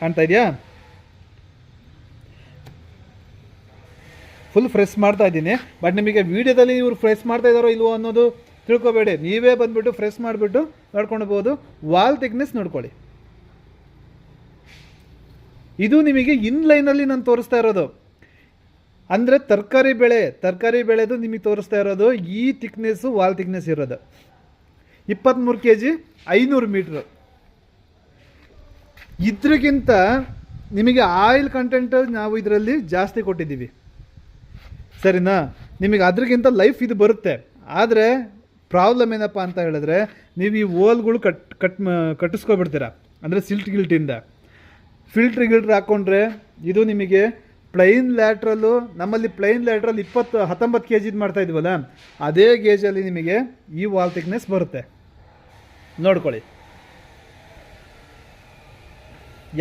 ಕಾಣ್ತಾ ಇದೆಯಾ? ಫುಲ್ ಫ್ರೆಶ್ ಮಾಡ್ತಾ ಇದ್ದೀನಿ. ಬಟ್ ನಿಮಗೆ ವೀಡಿಯೋದಲ್ಲಿ ಇವರು ಫ್ರೆಶ್ ಮಾಡ್ತಾ ಇದ್ದಾರೋ ಇಲ್ವೋ ಅನ್ನೋದು ತಿಳ್ಕೊಬೇಡಿ. ನೀವೇ ಬಂದುಬಿಟ್ಟು ಫ್ರೆಶ್ ಮಾಡಿಬಿಟ್ಟು ನೋಡ್ಕೊಳ್ಬೋದು. ವಾಲ್ ಥಿಕ್ನೆಸ್ ನೋಡ್ಕೊಳ್ಳಿ. ಇದು ನಿಮಗೆ ಇನ್ಲೈನಲ್ಲಿ ನಾನು ತೋರಿಸ್ತಾ ಇರೋದು. ಅಂದರೆ ತರಕಾರಿ ಬೆಳೆದು ನಿಮಗೆ ತೋರಿಸ್ತಾ ಇರೋದು ಈ ಥಿಕ್ನೆಸ್ಸು, ವಾಲ್ ಥಿಕ್ನೆಸ್ ಇರೋದು. 23 kg 500 ಮೀಟ್ರು. ಇದ್ರಿಗಿಂತ ನಿಮಗೆ ಆಯಿಲ್ ಕಂಟೆಂಟ್ ನಾವು ಇದರಲ್ಲಿ ಜಾಸ್ತಿ ಕೊಟ್ಟಿದ್ದೀವಿ, ಸರಿನಾ? ನಿಮಗೆ ಅದ್ರಿಗಿಂತ ಲೈಫ್ ಇದು ಬರುತ್ತೆ. ಆದರೆ ಪ್ರಾಬ್ಲಮ್ ಏನಪ್ಪ ಅಂತ ಹೇಳಿದ್ರೆ ನೀವು ಈ ಓಲ್ಗಳು ಕಟ್ಟಿಸ್ಕೊಬಿಡ್ತೀರ, ಅಂದರೆ ಫಿಲ್ಟ್ರ್ ಹಾಕ್ಕೊಂಡ್ರೆ ಇದು ನಿಮಗೆ ಪ್ಲೈನ್ ಲ್ಯಾಟ್ರಲ್ಲು, ನಮ್ಮಲ್ಲಿ ಪ್ಲೈನ್ ಲ್ಯಾಟ್ರಲ್ 19 ಕೆ ಜಿದು ಮಾಡ್ತಾ ಇದ್ವಲ್ಲ, ಅದೇ ಗೇಜಲ್ಲಿ ನಿಮಗೆ ಈ ವಾಲ್ ಥಿಕ್ನೆಸ್ ಬರುತ್ತೆ. ನೋಡ್ಕೊಳ್ಳಿ,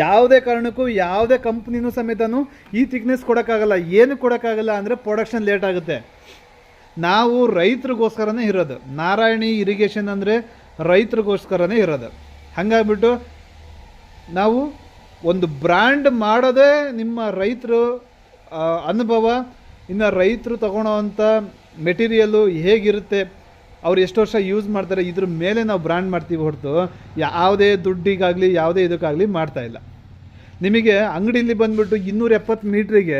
ಯಾವುದೇ ಕಾರಣಕ್ಕೂ ಯಾವುದೇ ಕಂಪ್ನಿನೂ ಸಮೇತನೂ ಈ ಥಿಕ್ನೆಸ್ ಕೊಡೋಕ್ಕಾಗಲ್ಲ. ಏನು ಕೊಡೋಕ್ಕಾಗಲ್ಲ ಅಂದರೆ ಪ್ರೊಡಕ್ಷನ್ ಲೇಟ್ ಆಗುತ್ತೆ. ನಾವು ರೈತರಿಗೋಸ್ಕರನೇ ಇರೋದು. ನಾರಾಯಣಿ ಇರಿಗೇಷನ್ ಅಂದರೆ ರೈತರಿಗೋಸ್ಕರನೇ ಇರೋದು. ಹಾಗಾಗ್ಬಿಟ್ಟು ನಾವು ಒಂದು ಬ್ರ್ಯಾಂಡ್ ಮಾಡೋದೇ ನಿಮ್ಮ ರೈತರು ಅನುಭವ, ಇನ್ನು ರೈತರು ತೊಗೊಳೋವಂಥ ಮೆಟೀರಿಯಲ್ಲು ಹೇಗಿರುತ್ತೆ, ಅವ್ರು ಎಷ್ಟು ವರ್ಷ ಯೂಸ್ ಮಾಡ್ತಾರೆ, ಇದ್ರ ಮೇಲೆ ನಾವು ಬ್ರ್ಯಾಂಡ್ ಮಾಡ್ತೀವಿ ಹೊರತು ಯಾವುದೇ ದುಡ್ಡಿಗಾಗಲಿ ಯಾವುದೇ ಇದಕ್ಕಾಗಲಿ ಮಾಡ್ತಾಯಿಲ್ಲ. ನಿಮಗೆ ಅಂಗಡಿಯಲ್ಲಿ ಬಂದುಬಿಟ್ಟು 270 ಮೀಟ್ರಿಗೆ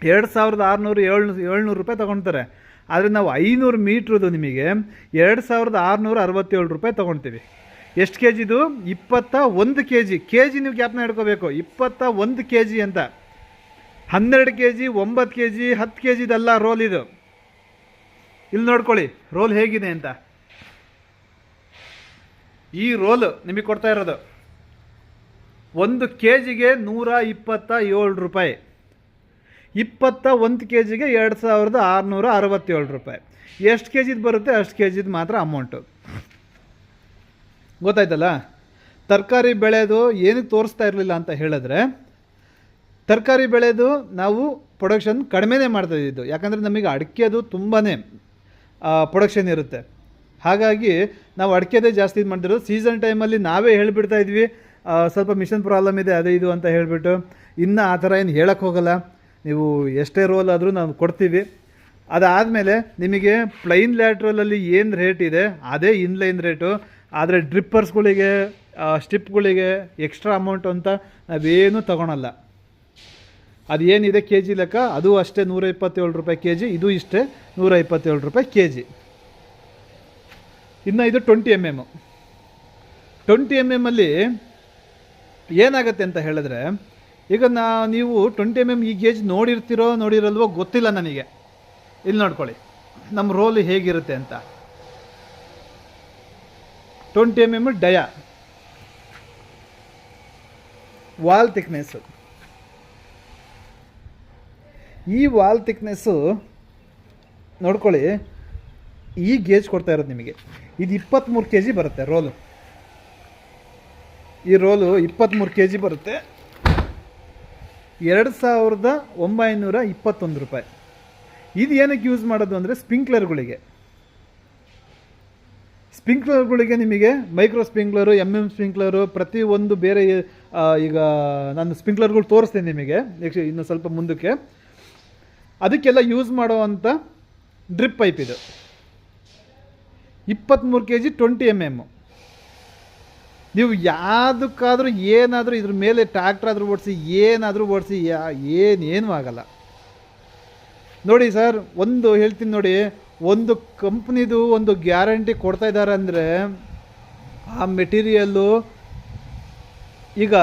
2600-700 ರೂಪಾಯಿ ತೊಗೊಳ್ತಾರೆ. ಆದರೆ ನಾವು 500 ಮೀಟ್ರದು ನಿಮಗೆ 2667 ರೂಪಾಯಿ ತೊಗೊಳ್ತೀವಿ. ಎಷ್ಟು ಕೆ ಜಿದು? 21 ಕೆ ಜಿ. ಕೆ ಜಿ ನೀವು ಗ್ಯಾಪ್ನ ಹಿಡ್ಕೋಬೇಕು. 21 ಕೆ ಜಿ ಅಂತ. 12 K G, 9 K G, 10 K ಜಿದಲ್ಲ ರೋಲ್ ಇದು. ಇಲ್ಲಿ ನೋಡ್ಕೊಳ್ಳಿ ರೋಲ್ ಹೇಗಿದೆ ಅಂತ. ಈ ರೋಲ್ ನಿಮಗೆ ಕೊಡ್ತಾ ಇರೋದು 1 ಕೆ ಜಿಗೆ 127 ರೂಪಾಯಿ, 21 ಕೆ ಜಿಗೆ 2667 ರೂಪಾಯಿ. ಎಷ್ಟು ಕೆ ಜಿದು ಬರುತ್ತೆ ಅಷ್ಟು ಕೆ ಜಿದು ಮಾತ್ರ ಅಮೌಂಟು. ಗೊತ್ತಾಯ್ತಲ್ಲ? ತರಕಾರಿ ಬೆಳೆದು ಏನಕ್ಕೆ ತೋರಿಸ್ತಾ ಇರಲಿಲ್ಲ ಅಂತ ಹೇಳಿದ್ರೆ, ತರಕಾರಿ ಬೆಳೆದು ನಾವು ಪ್ರೊಡಕ್ಷನ್ ಕಡಿಮೆನೇ ಮಾಡ್ತಾಯಿದ್ದು. ಯಾಕಂದರೆ ನಮಗೆ ಅಡಿಕೆದು ತುಂಬಾ ಪ್ರೊಡಕ್ಷನ್ ಇರುತ್ತೆ. ಹಾಗಾಗಿ ನಾವು ಅಡಿಕೆದೇ ಜಾಸ್ತಿ ಇದು ಮಾಡ್ತಿರೋದು. ಸೀಸನ್ ಟೈಮಲ್ಲಿ ನಾವೇ ಹೇಳಿಬಿಡ್ತಾ ಇದ್ವಿ ಸ್ವಲ್ಪ ಮಿಷನ್ ಪ್ರಾಬ್ಲಮ್ ಇದೆ ಅದು ಇದು ಅಂತ ಹೇಳಿಬಿಟ್ಟು. ಇನ್ನು ಆ ಥರ ಏನು ಹೇಳಕ್ಕೆ ಹೋಗಲ್ಲ. ನೀವು ಎಷ್ಟೇ ರೋಲ್ ಆದರೂ ನಾವು ಕೊಡ್ತೀವಿ. ಅದಾದಮೇಲೆ ನಿಮಗೆ ಪ್ಲೈನ್ ಲ್ಯಾಟ್ರಲಲ್ಲಿ ಏನು ರೇಟ್ ಇದೆ ಅದೇ ಇನ್ಲೈನ್ ರೇಟು. ಆದರೆ ಡ್ರಿಪ್ಪರ್ಸ್ಗಳಿಗೆ ಸ್ಟಿಪ್ಗಳಿಗೆ ಎಕ್ಸ್ಟ್ರಾ ಅಮೌಂಟು ಅಂತ ನಾವೇನೂ ತೊಗೊಳಲ್ಲ. ಅದು ಏನಿದೆ ಕೆ ಜಿ ಲೆಕ್ಕ ಅದು ಅಷ್ಟೇ 127 ರೂಪಾಯಿ ಕೆ ಜಿ. ಇದು ಇಷ್ಟೇ 127 ರೂಪಾಯಿ ಕೆ ಜಿ. ಇನ್ನು ಇದು 20 mm. 20 mm ಅಲ್ಲಿ ಏನಾಗುತ್ತೆ ಅಂತ ಹೇಳಿದ್ರೆ, ಈಗ ನೀವು 20 mm ಈ ಗೇಜ್ ನೋಡಿರಲ್ವೋ ಗೊತ್ತಿಲ್ಲ ನನಗೆ. ಇಲ್ಲಿ ನೋಡ್ಕೊಳ್ಳಿ ನಮ್ಮ ರೋಲ್ ಹೇಗಿರುತ್ತೆ ಅಂತ. 20 mm ಡಯಾ ವಾಲ್ ಥಿಕ್ನೆಸ್ಸು. ಈ ವಾಲ್ ಥಿಕ್ನೆಸ್ಸು ನೋಡ್ಕೊಳ್ಳಿ, ಈ ಗೇಜ್ ಕೊಡ್ತಾ ಇರೋದು ನಿಮಗೆ. ಇದು 23 ಕೆ ಜಿ ಬರುತ್ತೆ ರೋಲು. ಈ ರೋಲು 23 ಕೆ ಜಿ ಬರುತ್ತೆ. 2921 ರೂಪಾಯಿ. ಇದು ಏನಕ್ಕೆ ಯೂಸ್ ಮಾಡೋದು ಅಂದರೆ ಸ್ಪ್ರಿಂಕ್ಲರ್ಗಳಿಗೆ ನಿಮಗೆ ಮೈಕ್ರೋ ಸ್ಪ್ರಿಂಕ್ಲರು, MM ಸ್ಪ್ರಿಂಕ್ಲರು, ಪ್ರತಿಯೊಂದು ಬೇರೆ. ಈಗ ನಾನು ಸ್ಪ್ರಿಂಕ್ಲರ್ಗಳು ತೋರಿಸ್ತೀನಿ ನಿಮಗೆ ಇನ್ನು ಸ್ವಲ್ಪ ಮುಂದಕ್ಕೆ. ಅದಕ್ಕೆಲ್ಲ ಯೂಸ್ ಮಾಡುವಂಥ ಡ್ರಿಪ್ ಪೈಪ್ ಇದು. 23 ಕೆ ಜಿ 20 mm. ನೀವು ಯಾವುದಕ್ಕಾದರೂ ಏನಾದರೂ ಇದ್ರ ಮೇಲೆ ಟ್ರ್ಯಾಕ್ಟರ್ ಆದರೂ ಓಡಿಸಿ ಏನಾದರೂ ಓಡಿಸಿ ಏನೇನೂ ಆಗಲ್ಲ. ನೋಡಿ ಸರ್, ಒಂದು ಹೇಳ್ತೀನಿ ನೋಡಿ, ಒಂದು ಕಂಪ್ನಿದು ಒಂದು ಗ್ಯಾರಂಟಿ ಕೊಡ್ತಾ ಇದ್ದಾರೆ ಅಂದರೆ ಆ ಮೆಟೀರಿಯಲ್ಲು. ಈಗ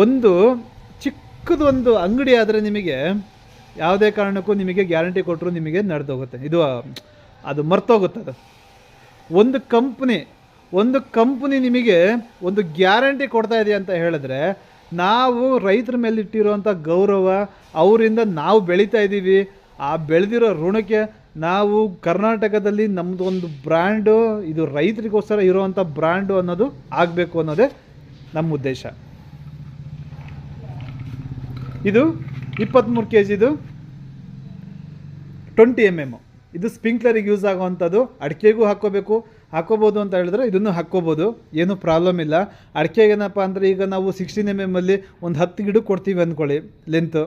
ಒಂದು ಚಿಕ್ಕದೊಂದು ಅಂಗಡಿ ಆದರೆ ನಿಮಗೆ ಯಾವುದೇ ಕಾರಣಕ್ಕೂ ನಿಮಗೆ ಗ್ಯಾರಂಟಿ ಕೊಟ್ಟರು ನಿಮಗೆ ನಡೆದೋಗುತ್ತೆ, ಇದು ಅದು ಮರ್ತೋಗುತ್ತೆ. ಅದು ಒಂದು ಕಂಪ್ನಿ ನಿಮಗೆ ಒಂದು ಗ್ಯಾರಂಟಿ ಕೊಡ್ತಾ ಇದೆ ಅಂತ ಹೇಳಿದ್ರೆ, ನಾವು ರೈತರ ಮೇಲೆ ಇಟ್ಟಿರೋವಂಥ ಗೌರವ, ಅವರಿಂದ ನಾವು ಬೆಳೀತಾ ಇದ್ದೀವಿ. ಆ ಬೆಳೆದಿರೋ ಋಣಕ್ಕೆ ನಾವು ಕರ್ನಾಟಕದಲ್ಲಿ ನಮ್ಮದು ಒಂದು ಬ್ರ್ಯಾಂಡು, ಇದು ರೈತರಿಗೋಸ್ಕರ ಇರೋವಂಥ ಬ್ರ್ಯಾಂಡು ಅನ್ನೋದು ಆಗಬೇಕು ಅನ್ನೋದೇ ನಮ್ಮ ಉದ್ದೇಶ. ಇದು 23 ಕೆ ಜಿದು 20 mm. ಇದು ಸ್ಪ್ರಿಂಕ್ಲರಿಗೆ ಯೂಸ್ ಆಗೋವಂಥದ್ದು. ಅಡಿಕೆಗೂ ಹಾಕ್ಕೋಬೋದು ಅಂತ ಹೇಳಿದ್ರೆ ಇದನ್ನು ಹಾಕ್ಕೋಬೋದು, ಏನೂ ಪ್ರಾಬ್ಲಮ್ ಇಲ್ಲ. ಅಡಿಕೆಗೇನಪ್ಪ ಅಂದರೆ ಈಗ ನಾವು 16 mm ಅಲ್ಲಿ ಒಂದು 10 ಗಿಡ ಕೊಡ್ತೀವಿ ಅಂದ್ಕೊಳ್ಳಿ ಲೆಂತು.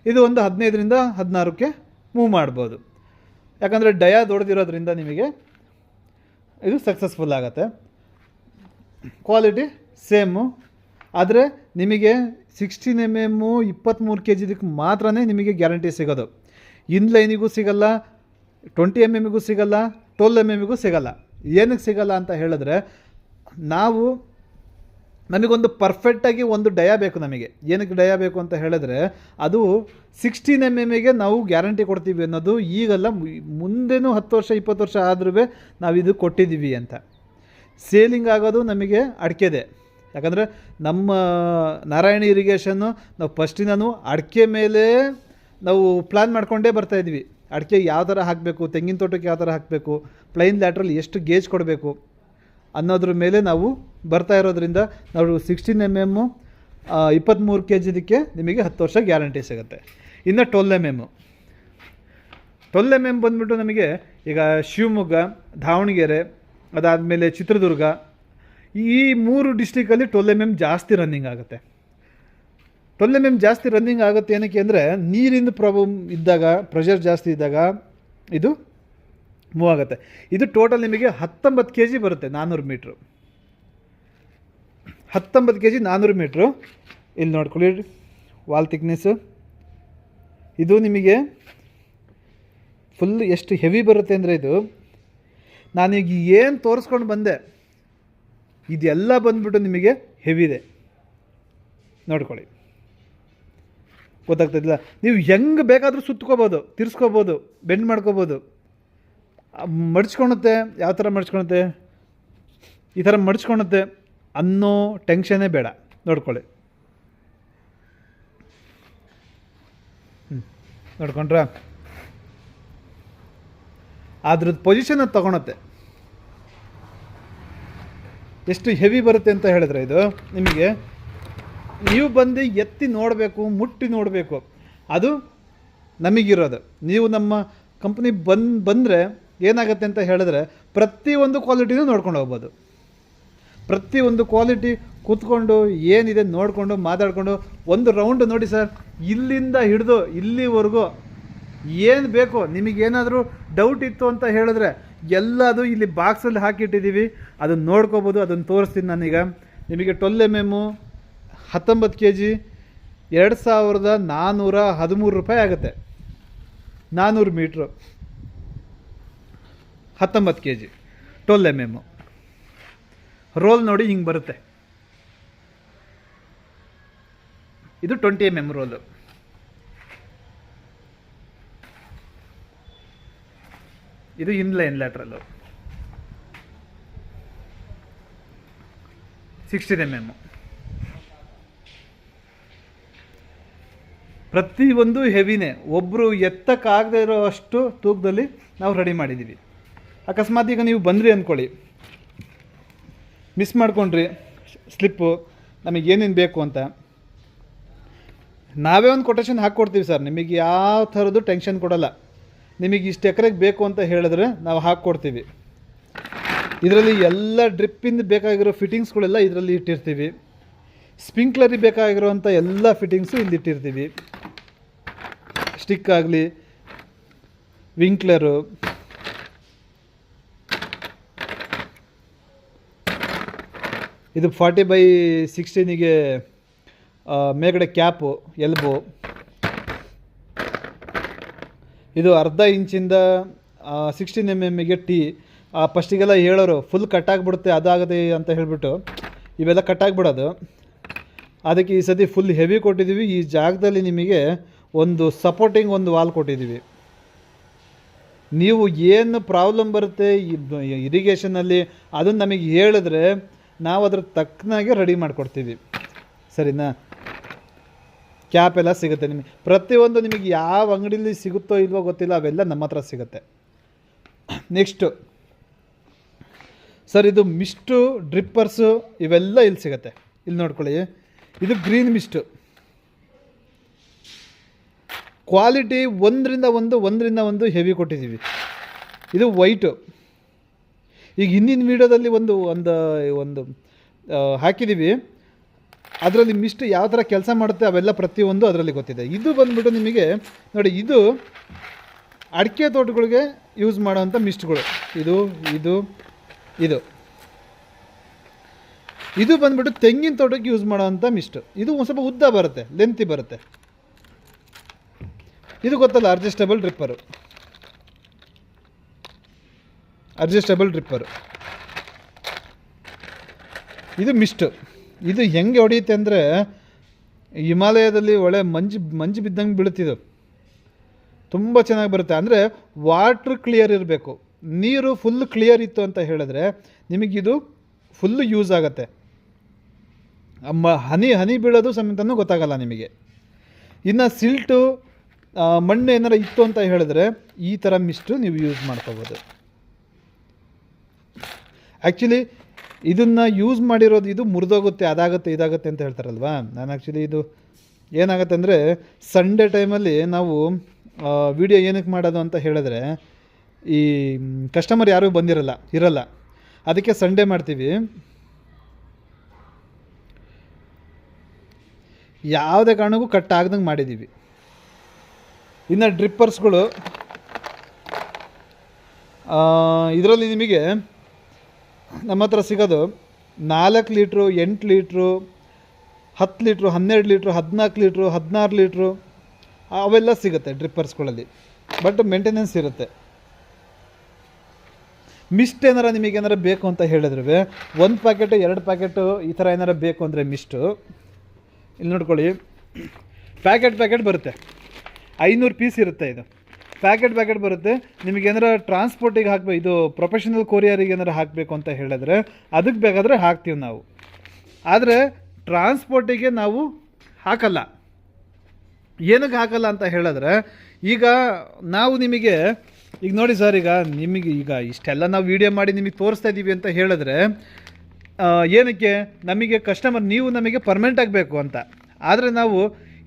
ಇದು ಒಂದು 15ರಿಂದ 16ಕ್ಕೆ ಮೂವ್ ಮಾಡ್ಬೋದು. ಯಾಕಂದರೆ ಡಯಾ ದೊಡ್ಡದಿರೋದ್ರಿಂದ ನಿಮಗೆ ಇದು ಸಕ್ಸಸ್ಫುಲ್ ಆಗುತ್ತೆ. Quality same. ಆದರೆ ನಿಮಗೆ 16 mm 23 ಕೆ ಜಿದಕ್ಕೆ ಮಾತ್ರ ನಿಮಗೆ ಗ್ಯಾರಂಟಿ ಸಿಗೋದು. ಇನ್ಲೈನಿಗೂ ಸಿಗಲ್ಲ, 20 mm ಸಿಗಲ್ಲ, 12 mm ಸಿಗಲ್ಲ. ಏನಕ್ಕೆ ಸಿಗಲ್ಲ ಅಂತ ಹೇಳಿದ್ರೆ, ನಮಗೊಂದು ಪರ್ಫೆಕ್ಟಾಗಿ ಒಂದು ಡಯಾ ಬೇಕು. ನಮಗೆ ಏನಕ್ಕೆ ಡಯಾ ಬೇಕು ಅಂತ ಹೇಳಿದ್ರೆ, ಅದು 16 mm ನಾವು ಗ್ಯಾರಂಟಿ ಕೊಡ್ತೀವಿ ಅನ್ನೋದು ಈಗಲ್ಲ, ಮುಂದೇನೂ 10 ವರ್ಷ 20 ವರ್ಷ ಆದ್ರೂ ನಾವು ಇದು ಕೊಟ್ಟಿದ್ದೀವಿ ಅಂತ. ಸೇಲಿಂಗ್ ಆಗೋದು ನಮಗೆ ಅಡಿಕೆದೆ. ಯಾಕಂದರೆ ನಮ್ಮ ನಾರಾಯಣಿ ಇರಿಗೇಷನ್ನು ನಾವು ಫಸ್ಟಿನೂ ಅಡಿಕೆ ಮೇಲೆ ನಾವು ಪ್ಲ್ಯಾನ್ ಮಾಡ್ಕೊಂಡೇ ಬರ್ತಾಯಿದ್ವಿ. ಅಡಿಕೆ ಯಾವ ಥರ ಹಾಕಬೇಕು, ತೆಂಗಿನ ತೋಟಕ್ಕೆ ಯಾವ ಥರ ಹಾಕಬೇಕು, ಪ್ಲೈನ್ ಲ್ಯಾಟ್ರಲ್ ಎಷ್ಟು ಗೇಜ್ ಕೊಡಬೇಕು ಅನ್ನೋದ್ರ ಮೇಲೆ ನಾವು ಬರ್ತಾ ಇರೋದ್ರಿಂದ ನಾವು 16 mm 23 kg ಇದಕ್ಕೆ ನಿಮಗೆ 10 ವರ್ಷ ಗ್ಯಾರಂಟಿ ಸಿಗುತ್ತೆ. ಇನ್ನು 12 mm ಬಂದುಬಿಟ್ಟು ನಮಗೆ ಈಗ ಶಿವಮೊಗ್ಗ, ದಾವಣಗೆರೆ, ಅದಾದಮೇಲೆ ಚಿತ್ರದುರ್ಗ, ಈ 3 ಡಿಸ್ಟ್ರಿಕ್ಕಲ್ಲಿ 12 mm ಜಾಸ್ತಿ ರನ್ನಿಂಗ್ ಆಗುತ್ತೆ. 12 mm ಜಾಸ್ತಿ ರನ್ನಿಂಗ್ ಆಗುತ್ತೆ ಏನಕ್ಕೆ ಅಂದರೆ ನೀರಿನ ಪ್ರಾಬ್ಲಮ್ ಇದ್ದಾಗ, ಪ್ರೆಷರ್ ಜಾಸ್ತಿ ಇದ್ದಾಗ ಇದು ಮೂವ್ ಆಗುತ್ತೆ. ಇದು ಟೋಟಲ್ ನಿಮಗೆ 19 kg ಬರುತ್ತೆ, 400 ಮೀಟ್ರು. 19 kg 400 metre. ಇಲ್ಲಿ ನೋಡ್ಕೊಳ್ಳಿ ವಾಲ್ ಥಿಕ್ನೆಸ್ಸು, ಇದು ನಿಮಗೆ ಫುಲ್ ಎಷ್ಟು ಹೆವಿ ಬರುತ್ತೆ ಅಂದರೆ ಇದು ನಾನೀಗ ಏನು ತೋರಿಸ್ಕೊಂಡು ಬಂದೆ ಇದೆಲ್ಲ ಬಂದ್ಬಿಟ್ಟು ನಿಮಗೆ ಹೆವಿದೆ. ನೋಡ್ಕೊಳ್ಳಿ, ಗೊತ್ತಾಗ್ತದಿಲ್ಲ. ನೀವು ಹೆಂಗೆ ಬೇಕಾದರೂ ಸುತ್ಕೋಬೋದು, ತಿರ್ಸ್ಕೋಬೋದು, ಬೆಂಡ್ ಮಾಡ್ಕೋಬೋದು. ಮಡ್ಚ್ಕೊಳುತ್ತೆ, ಯಾವ ಥರ ಮಡ್ಚ್ಕೊಳುತ್ತೆ, ಈ ಥರ ಮಡ್ಚ್ಕೊಳುತ್ತೆ ಅನ್ನೋ ಟೆನ್ಷನ್ನೇ ಬೇಡ. ನೋಡ್ಕೊಳ್ಳಿ, ನೋಡ್ಕೊಂಡ್ರಾ, ಅದ್ರದ್ದು ಪೊಸಿಷನ್ ಅದು ತೊಗೊಳುತ್ತೆ. ಎಷ್ಟು ಹೆವಿ ಬರುತ್ತೆ ಅಂತ ಹೇಳಿದ್ರೆ ಇದು ನಿಮಗೆ ನೀವು ಬಂದು ಎತ್ತಿ ನೋಡಬೇಕು, ಮುಟ್ಟಿ ನೋಡಬೇಕು, ಅದು ನಮಗಿರೋದು. ನೀವು ನಮ್ಮ ಕಂಪ್ನಿ ಬಂದರೆ ಏನಾಗುತ್ತೆ ಅಂತ ಹೇಳಿದ್ರೆ ಪ್ರತಿಯೊಂದು ಕ್ವಾಲಿಟಿನೂ ನೋಡ್ಕೊಂಡು ಹೋಗ್ಬೋದು. ಪ್ರತಿಯೊಂದು ಕ್ವಾಲಿಟಿ ಕೂತ್ಕೊಂಡು ಏನಿದೆ ನೋಡಿಕೊಂಡು ಮಾತಾಡಿಕೊಂಡು ಒಂದು ರೌಂಡ್ ನೋಡಿ ಸರ್, ಇಲ್ಲಿಂದ ಹಿಡಿದು ಇಲ್ಲಿವರೆಗೂ ಏನು ಬೇಕೋ ನಿಮಗೇನಾದರೂ ಡೌಟ್ ಇತ್ತು ಅಂತ ಹೇಳಿದ್ರೆ ಎಲ್ಲದು ಇಲ್ಲಿ ಬಾಕ್ಸಲ್ಲಿ ಹಾಕಿಟ್ಟಿದ್ದೀವಿ, ಅದನ್ನು ನೋಡ್ಕೋಬೋದು. ಅದನ್ನು ತೋರಿಸ್ತೀನಿ ನಾನೀಗ ನಿಮಗೆ. 12 mm 19 kg 2413 ರೂಪಾಯಿ ಆಗುತ್ತೆ. 400 ಮೀಟ್ರು 19 kg 12 mm. ರೋಲ್ ನೋಡಿ ಹಿಂಗೆ ಬರುತ್ತೆ. ಇದು 20 mm ರೋಲು. ಇದು ಇನ್ಲೈನ್ ಲ್ಯಾಟ್ರಲ್ಲು 16 mm. ಪ್ರತಿಯೊಂದು ಹೆವಿನೇ, ಒಬ್ಬರು ಎತ್ತಕ್ಕಾಗದೇ ಇರೋ ಅಷ್ಟು ತೂಕದಲ್ಲಿ ನಾವು ರೆಡಿ ಮಾಡಿದ್ದೀವಿ. ಅಕಸ್ಮಾತ್ ಈಗ ನೀವು ಬಂದ್ರಿ ಅಂದ್ಕೊಳ್ಳಿ, ಮಿಸ್ ಮಾಡ್ಕೊಂಡ್ರಿ ಸ್ಲಿಪ್ಪು, ನಮಗೆ ಏನೇನು ಬೇಕು ಅಂತ ನಾವೇ ಒಂದು ಕೊಟೇಶನ್ ಹಾಕ್ಕೊಡ್ತೀವಿ ಸರ್. ನಿಮಗೆ ಯಾವ ಥರದ್ದು ಟೆನ್ಷನ್ ಕೊಡೋಲ್ಲ. ನಿಮಗೆ ಇಷ್ಟು ಎಕರೆಗೆ ಬೇಕು ಅಂತ ಹೇಳಿದ್ರೆ ನಾವು ಹಾಕ್ಕೊಡ್ತೀವಿ. ಇದರಲ್ಲಿ ಎಲ್ಲ ಡ್ರಿಪ್ಪಿಂದ ಬೇಕಾಗಿರೋ ಫಿಟ್ಟಿಂಗ್ಸ್ಗಳೆಲ್ಲ ಇದರಲ್ಲಿ ಇಟ್ಟಿರ್ತೀವಿ. ಸ್ಪ್ರಿಂಕ್ಲರಿಗೆ ಬೇಕಾಗಿರೋವಂಥ ಎಲ್ಲ ಫಿಟ್ಟಿಂಗ್ಸು ಇಲ್ಲಿ ಇಟ್ಟಿರ್ತೀವಿ. ಸ್ಟಿಕ್ ಆಗಲಿ, ವಿಂಕ್ಲರು, ಇದು 40/16ಗೆ ಮೇಲ್ಗಡೆ ಕ್ಯಾಪು, ಎಲ್ಬೋ, ಇದು ಅರ್ಧ ಇಂಚಿಂದ 16 mm ಟೀ. ಫಸ್ಟಿಗೆಲ್ಲ ಹೇಳೋರು ಫುಲ್ ಕಟ್ಟಾಗಿಬಿಡುತ್ತೆ ಅದಾಗದೆ ಅಂತ ಹೇಳಿಬಿಟ್ಟು ಇವೆಲ್ಲ ಕಟ್ಟಾಗಿಬಿಡೋದು. ಅದಕ್ಕೆ ಈ ಸತಿ ಫುಲ್ ಹೆವಿ ಕೊಟ್ಟಿದ್ದೀವಿ. ಈ ಜಾಗದಲ್ಲಿ ನಿಮಗೆ ಒಂದು ಸಪೋರ್ಟಿಂಗ್ ಒಂದು ವಾಲ್ ಕೊಟ್ಟಿದ್ದೀವಿ. ನೀವು ಏನು ಪ್ರಾಬ್ಲಮ್ ಬರುತ್ತೆ ಇರಿಗೇಷನಲ್ಲಿ ಅದನ್ನು ನಮಗೆ ಹೇಳಿದ್ರೆ ನಾವು ಅದ್ರ ತಕ್ಕನಾಗೆ ರೆಡಿ ಮಾಡಿಕೊಡ್ತೀವಿ, ಸರಿನಾ? ಕ್ಯಾಪ್ ಎಲ್ಲ ಸಿಗುತ್ತೆ ನಿಮಗೆ. ಪ್ರತಿಯೊಂದು ನಿಮಗೆ ಯಾವ ಅಂಗಡಿಲಿ ಸಿಗುತ್ತೋ ಇಲ್ವೋ ಗೊತ್ತಿಲ್ಲ, ಅವೆಲ್ಲ ನಮ್ಮ ಹತ್ರ ಸಿಗುತ್ತೆ. ನೆಕ್ಸ್ಟು ಸರ್, ಇದು ಮಿಸ್ಟು, ಡ್ರಿಪ್ಪರ್ಸು ಇವೆಲ್ಲ ಇಲ್ಲಿ ಸಿಗುತ್ತೆ. ಇಲ್ಲಿ ನೋಡ್ಕೊಳ್ಳಿ, ಇದು ಗ್ರೀನ್ ಮಿಸ್ಟು. ಕ್ವಾಲಿಟಿ ಒಂದರಿಂದ ಒಂದು ಹೆವಿ ಕೊಟ್ಟಿದ್ದೀವಿ. ಇದು ವೈಟು. ಈಗ ಹಿಂದಿನ ವೀಡಿಯೋದಲ್ಲಿ ಒಂದು ಹಾಕಿದ್ದೀವಿ. ಅದರಲ್ಲಿ ಮಿಸ್ಟ್ ಯಾವ ಥರ ಕೆಲಸ ಮಾಡುತ್ತೆ ಅವೆಲ್ಲ ಪ್ರತಿಯೊಂದು ಅದರಲ್ಲಿ ಗೊತ್ತಿದೆ. ಇದು ಬಂದುಬಿಟ್ಟು ನಿಮಗೆ ನೋಡಿ, ಇದು ಅಡಿಕೆ ತೋಟಗಳಿಗೆ ಯೂಸ್ ಮಾಡೋವಂಥ ಮಿಸ್ಟ್ಗಳು. ಇದು ಇದು ಇದು ಇದು ಬಂದುಬಿಟ್ಟು ತೆಂಗಿನ ತೋಟಕ್ಕೆ ಯೂಸ್ ಮಾಡೋವಂಥ ಮಿಸ್ಟು. ಇದು ಒಂದು ಸ್ವಲ್ಪ ಉದ್ದ ಬರುತ್ತೆ, ಲೆಂತಿ ಬರುತ್ತೆ. ಇದು ಗೊತ್ತಲ್ಲ, ಅಡ್ಜಸ್ಟಬಲ್ ಡ್ರಿಪ್ಪರು. ಇದು ಮಿಸ್ಟು. ಇದು ಹೆಂಗೆ ಹೊಡೆಯುತ್ತೆ ಅಂದರೆ ಹಿಮಾಲಯದಲ್ಲಿ ಒಳ್ಳೆ ಮಂಜು ಬಿದ್ದಂಗೆ ಬೀಳುತ್ತಿದ್ದು, ತುಂಬ ಚೆನ್ನಾಗಿ ಬರುತ್ತೆ. ಅಂದರೆ ವಾಟ್ರ್ ಕ್ಲಿಯರ್ ಇರಬೇಕು. ನೀರು ಫುಲ್ ಕ್ಲಿಯರ್ ಇತ್ತು ಅಂತ ಹೇಳಿದ್ರೆ ನಿಮಗಿದು ಫುಲ್ಲು ಯೂಸ್ ಆಗುತ್ತೆ. ಹನಿ ಬೀಳೋದು ಸಮೇತನೂ ಗೊತ್ತಾಗಲ್ಲ ನಿಮಗೆ. ಇನ್ನು ಸಿಲ್ಟು ಮಣ್ಣು ಏನಾರು ಇತ್ತು ಅಂತ ಹೇಳಿದ್ರೆ ಈ ಥರ ಮಿಸ್ಟು ನೀವು ಯೂಸ್ ಮಾಡ್ಕೋಬೋದು. ಆ್ಯಕ್ಚುಲಿ ಇದನ್ನು ಯೂಸ್ ಮಾಡಿರೋದು ಇದು ಮುರಿದೋಗುತ್ತೆ, ಅದಾಗುತ್ತೆ, ಇದಾಗುತ್ತೆ ಅಂತ ಹೇಳ್ತಾರಲ್ವ. ನಾನು ಆ್ಯಕ್ಚುಲಿ ಇದು ಏನಾಗುತ್ತೆ ಅಂದರೆ ಸಂಡೇ ಟೈಮಲ್ಲಿ ನಾವು ವಿಡಿಯೋ ಏನಕ್ಕೆ ಮಾಡೋದು ಅಂತ ಹೇಳಿದ್ರೆ ಈ ಕಸ್ಟಮರ್ ಯಾರೂ ಇರಲ್ಲ, ಅದಕ್ಕೆ ಸಂಡೇ ಮಾಡ್ತೀವಿ. ಯಾವುದೇ ಕಾರಣಕ್ಕೂ ಕಟ್ ಆಗ್ದಂಗೆ ಮಾಡಿದ್ದೀವಿ. ಇನ್ನು ಡ್ರಿಪ್ಪರ್ಸ್ಗಳು ಇದರಲ್ಲಿ ನಿಮಗೆ ನಮ್ಮ ಹತ್ರ ಸಿಗೋದು 4 litre, 8 litre, 10 litre, 12 litre, 14 litre, 16 litre ಅವೆಲ್ಲ ಸಿಗುತ್ತೆ ಡ್ರಿಪ್ಪರ್ಸ್ಗಳಲ್ಲಿ. ಬಟ್ ಮೇಂಟೆನೆನ್ಸ್ ಇರುತ್ತೆ. ಮಿಸ್ಟ್ ಏನಾರ ನಿಮಗೇನಾರ ಬೇಕು ಅಂತ ಹೇಳಿದ್ರೆ 1 ಪ್ಯಾಕೆಟು 2 ಪ್ಯಾಕೆಟು ಈ ಥರ ಏನಾರ ಬೇಕು ಅಂದರೆ ಮಿಸ್ಟು ಇಲ್ಲಿ ನೋಡ್ಕೊಳ್ಳಿ, ಪ್ಯಾಕೆಟ್ ಬರುತ್ತೆ. 500 ಪೀಸ್ ಇರುತ್ತೆ. ಇದು ಪ್ಯಾಕೆಟ್ ಬರುತ್ತೆ. ನಿಮಗೇನಾರ ಟ್ರಾನ್ಸ್ಪೋರ್ಟಿಗೆ ಹಾಕಬೇಕು, ಇದು ಪ್ರೊಫೆಷನಲ್ ಕೊರಿಯರಿಗೆ ಏನಾರು ಹಾಕಬೇಕು ಅಂತ ಹೇಳಿದ್ರೆ ಅದಕ್ಕೆ ಬೇಕಾದರೆ ಹಾಕ್ತೀವಿ ನಾವು. ಆದರೆ ಟ್ರಾನ್ಸ್ಪೋರ್ಟಿಗೆ ನಾವು ಹಾಕಲ್ಲ. ಏನಕ್ಕೆ ಹಾಕಲ್ಲ ಅಂತ ಹೇಳಿದ್ರೆ ಈಗ ನಾವು ನಿಮಗೆ ಈಗ ನೋಡಿ ಸರ್, ಈಗ ಇಷ್ಟೆಲ್ಲ ನಾವು ವೀಡಿಯೋ ಮಾಡಿ ನಿಮಗೆ ತೋರಿಸ್ತಾ ಇದ್ದೀವಿ ಅಂತ ಹೇಳಿದ್ರೆ ಏನಕ್ಕೆ, ನಮಗೆ ಕಸ್ಟಮರ್ ನೀವು ನಮಗೆ ಪರ್ಮನೆಂಟ್ ಆಗಬೇಕು ಅಂತ. ಆದರೆ ನಾವು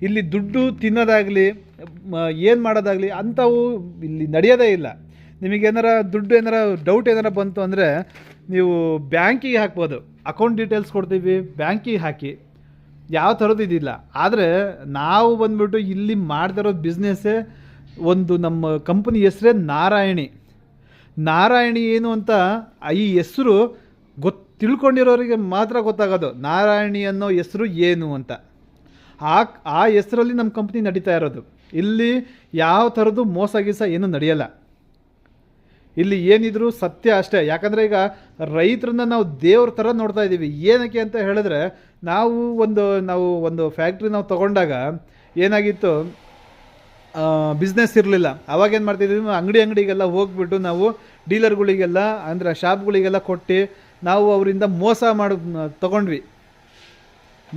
ಇಲ್ಲಿ ದುಡ್ಡು ತಿನ್ನೋದಾಗಲಿ ಏನು ಮಾಡೋದಾಗಲಿ ಅಂಥವು ಇಲ್ಲಿ ನಡೆಯೋದೇ ಇಲ್ಲ. ನಿಮಗೇನಾರ ದುಡ್ಡು ಏನಾರ ಡೌಟ್ ಏನಾರ ಬಂತು ಅಂದರೆ ನೀವು ಬ್ಯಾಂಕಿಗೆ ಹಾಕ್ಬೋದು, ಅಕೌಂಟ್ ಡೀಟೇಲ್ಸ್ ಕೊಡ್ತೀವಿ, ಬ್ಯಾಂಕಿಗೆ ಹಾಕಿ, ಯಾವ ಥರದ್ದು ಇದಿಲ್ಲ. ಆದರೆ ನಾವು ಬಂದ್ಬಿಟ್ಟು ಇಲ್ಲಿ ಮಾಡ್ತಿರೋದು ಬಿಸ್ನೆಸ್ಸೇ ಒಂದು, ನಮ್ಮ ಕಂಪ್ನಿ ಹೆಸರೇ ನಾರಾಯಣಿ ಏನು ಅಂತ ಈ ಹೆಸರು ತಿಳ್ಕೊಂಡಿರೋರಿಗೆ ಮಾತ್ರ ಗೊತ್ತಾಗೋದು ನಾರಾಯಣಿ ಅನ್ನೋ ಹೆಸರು ಏನು ಅಂತ. ಆ ಹೆಸರಲ್ಲಿ ನಮ್ಮ ಕಂಪ್ನಿ ನಡೀತಾ ಇರೋದು. ಇಲ್ಲಿ ಯಾವ ಥರದ್ದು ಮೋಸ ಗೀಸ ಏನೂ ನಡೆಯಲ್ಲ. ಇಲ್ಲಿ ಏನಿದ್ರು ಸತ್ಯ ಅಷ್ಟೇ. ಯಾಕಂದರೆ ಈಗ ರೈತರನ್ನ ನಾವು ದೇವ್ರ ಥರ ನೋಡ್ತಾ ಇದ್ದೀವಿ. ಏನಕ್ಕೆ ಅಂತ ಹೇಳಿದ್ರೆ ನಾವು ಒಂದು ಫ್ಯಾಕ್ಟ್ರಿ ನಾವು ತೊಗೊಂಡಾಗ ಏನಾಗಿತ್ತು, ಬಿಸ್ನೆಸ್ ಇರಲಿಲ್ಲ. ಅವಾಗೇನು ಮಾಡ್ತಿದ್ವಿ, ಅಂಗಡಿಗೆಲ್ಲ ಹೋಗ್ಬಿಟ್ಟು ನಾವು ಡೀಲರ್ಗಳಿಗೆಲ್ಲ ಅಂದರೆ ಶಾಪ್ಗಳಿಗೆಲ್ಲ ಕೊಟ್ಟು ನಾವು ಅವರಿಂದ ಮೋಸ ತೊಗೊಂಡ್ವಿ.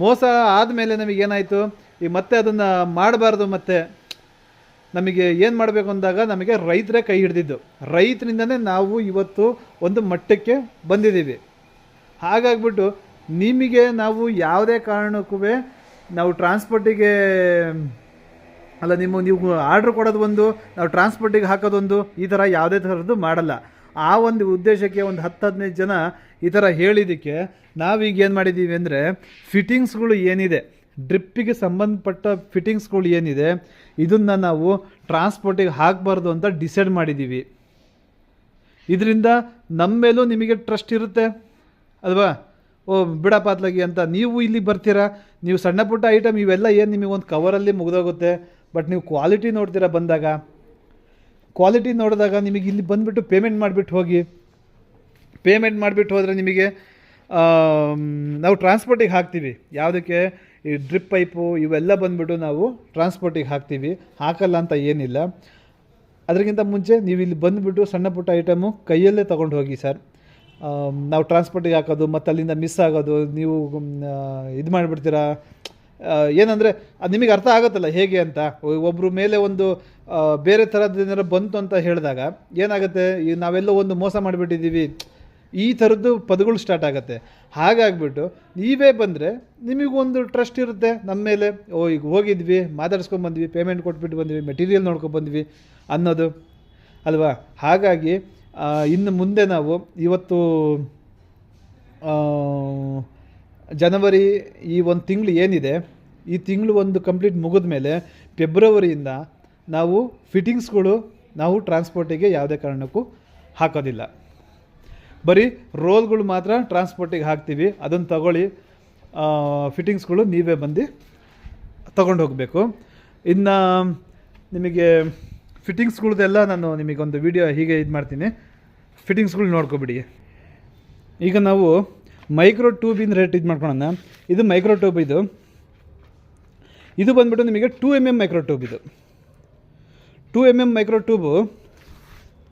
ಮೋಸ ಆದಮೇಲೆ ನಮಗೇನಾಯಿತು, ಈಗ ಮತ್ತೆ ಅದನ್ನು ಮಾಡಬಾರ್ದು, ಮತ್ತೆ ನಮಗೆ ಏನು ಮಾಡಬೇಕು ಅಂದಾಗ ನಮಗೆ ರೈತರೇ ಕೈ ಹಿಡಿದಿದ್ದು. ರೈತರಿಂದನೇ ನಾವು ಇವತ್ತು ಒಂದು ಮಟ್ಟಕ್ಕೆ ಬಂದಿದ್ದೀವಿ. ಹಾಗಾಗ್ಬಿಟ್ಟು ನಿಮಗೆ ನಾವು ಯಾವುದೇ ಕಾರಣಕ್ಕೂ ನಾವು ಟ್ರಾನ್ಸ್ಪೋರ್ಟಿಗೆ ಅಲ್ಲ, ನೀವು ಆರ್ಡ್ರ್ ಕೊಡೋದು ಒಂದು, ನಾವು ಟ್ರಾನ್ಸ್ಪೋರ್ಟಿಗೆ ಹಾಕೋದೊಂದು, ಈ ಥರ ಯಾವುದೇ ಥರದ್ದು ಮಾಡಲ್ಲ. ಆ ಒಂದು ಉದ್ದೇಶಕ್ಕೆ ಒಂದು 10-15 ಜನ ಈ ಥರ ಹೇಳಿದ್ದಕ್ಕೆ ನಾವೀಗ ಏನು ಮಾಡಿದ್ದೀವಿ ಅಂದರೆ ಫಿಟ್ಟಿಂಗ್ಸ್ಗಳು ಏನಿದೆ, ಡ್ರಿಪ್ಪಿಗೆ ಸಂಬಂಧಪಟ್ಟ ಫಿಟ್ಟಿಂಗ್ಸ್ಗಳು ಏನಿದೆ ಇದನ್ನು ನಾವು ಟ್ರಾನ್ಸ್ಪೋರ್ಟಿಗೆ ಹಾಕಬಾರ್ದು ಅಂತ ಡಿಸೈಡ್ ಮಾಡಿದ್ದೀವಿ. ಇದರಿಂದ ನಮ್ಮ ಮೇಲೂ ನಿಮಗೆ ಟ್ರಸ್ಟ್ ಇರುತ್ತೆ ಅಲ್ವಾ. ಬಿಡಪ್ಪ ಅತ್ಲಾಗಿ ಅಂತ ನೀವು ಇಲ್ಲಿ ಬರ್ತೀರಾ, ನೀವು ಸಣ್ಣ ಪುಟ್ಟ ಐಟಮ್ ಇವೆಲ್ಲ ಏನು ನಿಮಗೆ ಒಂದು ಕವರಲ್ಲಿ ಮುಗಿದೋಗುತ್ತೆ. ಬಟ್ ನೀವು ಕ್ವಾಲಿಟಿ ನೋಡ್ತೀರಾ, ಕ್ವಾಲಿಟಿ ನೋಡಿದಾಗ ನಿಮಗೆ ಇಲ್ಲಿ ಬಂದುಬಿಟ್ಟು ಪೇಮೆಂಟ್ ಮಾಡಿಬಿಟ್ಟು ಹೋದರೆ ನಿಮಗೆ ನಾವು ಟ್ರಾನ್ಸ್ಪೋರ್ಟಿಗೆ ಹಾಕ್ತೀವಿ. ಯಾವುದಕ್ಕೆ, ಈ ಡ್ರಿಪ್ ಪೈಪು ಇವೆಲ್ಲ ಬಂದುಬಿಟ್ಟು ನಾವು ಟ್ರಾನ್ಸ್ಪೋರ್ಟಿಗೆ ಹಾಕಲ್ಲ ಅಂತ ಏನಿಲ್ಲ. ಅದಕ್ಕಿಂತ ಮುಂಚೆ ನೀವು ಇಲ್ಲಿ ಬಂದುಬಿಟ್ಟು ಸಣ್ಣ ಪುಟ್ಟ ಐಟಮು ಕೈಯಲ್ಲೇ ತೊಗೊಂಡು ಹೋಗಿ ಸರ್. ನಾವು ಟ್ರಾನ್ಸ್ಪೋರ್ಟಿಗೆ ಹಾಕೋದು ಮತ್ತು ಅಲ್ಲಿಂದ ಮಿಸ್ ಆಗೋದು, ನೀವು ಇದು ಮಾಡಿಬಿಡ್ತೀರಾ. ಏನಂದರೆ ಅದು ನಿಮಗೆ ಅರ್ಥ ಆಗುತ್ತಲ್ಲ ಹೇಗೆ ಅಂತ. ಒಬ್ಬರು ಮೇಲೆ ಒಂದು ಬೇರೆ ಥರದ್ದು ಏನಾರು ಬಂತು ಅಂತ ಹೇಳಿದಾಗ ಏನಾಗುತ್ತೆ, ಈಗ ನಾವೆಲ್ಲ ಒಂದು ಮೋಸ ಮಾಡಿಬಿಟ್ಟಿದ್ದೀವಿ, ಈ ಥರದ್ದು ಪದಗಳು ಸ್ಟಾರ್ಟ್ ಆಗುತ್ತೆ. ಹಾಗಾಗ್ಬಿಟ್ಟು ನೀವೇ ಬಂದರೆ ನಿಮಗೊಂದು ಟ್ರಸ್ಟ್ ಇರುತ್ತೆ ನಮ್ಮ ಮೇಲೆ. ಈಗ ಹೋಗಿದ್ವಿ, ಮಾತಾಡ್ಸ್ಕೊಂಡ್ಬಂದ್ವಿ, ಪೇಮೆಂಟ್ ಕೊಟ್ಬಿಟ್ಟು ಬಂದ್ವಿ, ಮೆಟೀರಿಯಲ್ ನೋಡ್ಕೊಂಡ್ಬಂದ್ವಿ ಅನ್ನೋದು ಅಲ್ವಾ. ಹಾಗಾಗಿ ಇನ್ನು ಮುಂದೆ ನಾವು ಇವತ್ತು ಜನವರಿ ಈ ಒಂದು ತಿಂಗಳು ಏನಿದೆ, ಈ ತಿಂಗಳು ಒಂದು ಕಂಪ್ಲೀಟ್ ಮುಗಿದ ಮೇಲೆ ಫೆಬ್ರವರಿಯಿಂದ ನಾವು ಫಿಟ್ಟಿಂಗ್ಸ್ಗಳು ನಾವು ಟ್ರಾನ್ಸ್ಪೋರ್ಟಿಗೆ ಯಾವುದೇ ಕಾರಣಕ್ಕೂ ಹಾಕೋದಿಲ್ಲ. ಬರೀ ರೋಲ್ಗಳು ಮಾತ್ರ ಟ್ರಾನ್ಸ್ಪೋರ್ಟಿಗೆ ಹಾಕ್ತೀವಿ. ಅದನ್ನು ತಗೊಳ್ಳಿ, ಫಿಟ್ಟಿಂಗ್ಸ್ಗಳು ನೀವೇ ಬಂದು ತಗೊಂಡು ಹೋಗಬೇಕು. ಇನ್ನು ನಿಮಗೆ ಫಿಟ್ಟಿಂಗ್ಸ್ಗಳದ್ದೆಲ್ಲ ನಾನು ನಿಮಗೊಂದು ವಿಡಿಯೋ ಹೀಗೆ ಇದು ಮಾಡ್ತೀನಿ, ಫಿಟ್ಟಿಂಗ್ಸ್ಗಳು ನೋಡ್ಕೊಬಿಡಿ. ಈಗ ನಾವು ಮೈಕ್ರೋ ಟ್ಯೂಬಿನ ರೇಟ್ ಇದು ಮಾಡ್ಕೊಳ್ಳೋಣ. ಇದು ಮೈಕ್ರೋ ಟ್ಯೂಬ್, ಇದು ಬಂದ್ಬಿಟ್ಟು ನಿಮಗೆ 2mm ಮೈಕ್ರೋ ಟ್ಯೂಬ್. ಇದು 2mm ಮೈಕ್ರೋ ಟ್ಯೂಬು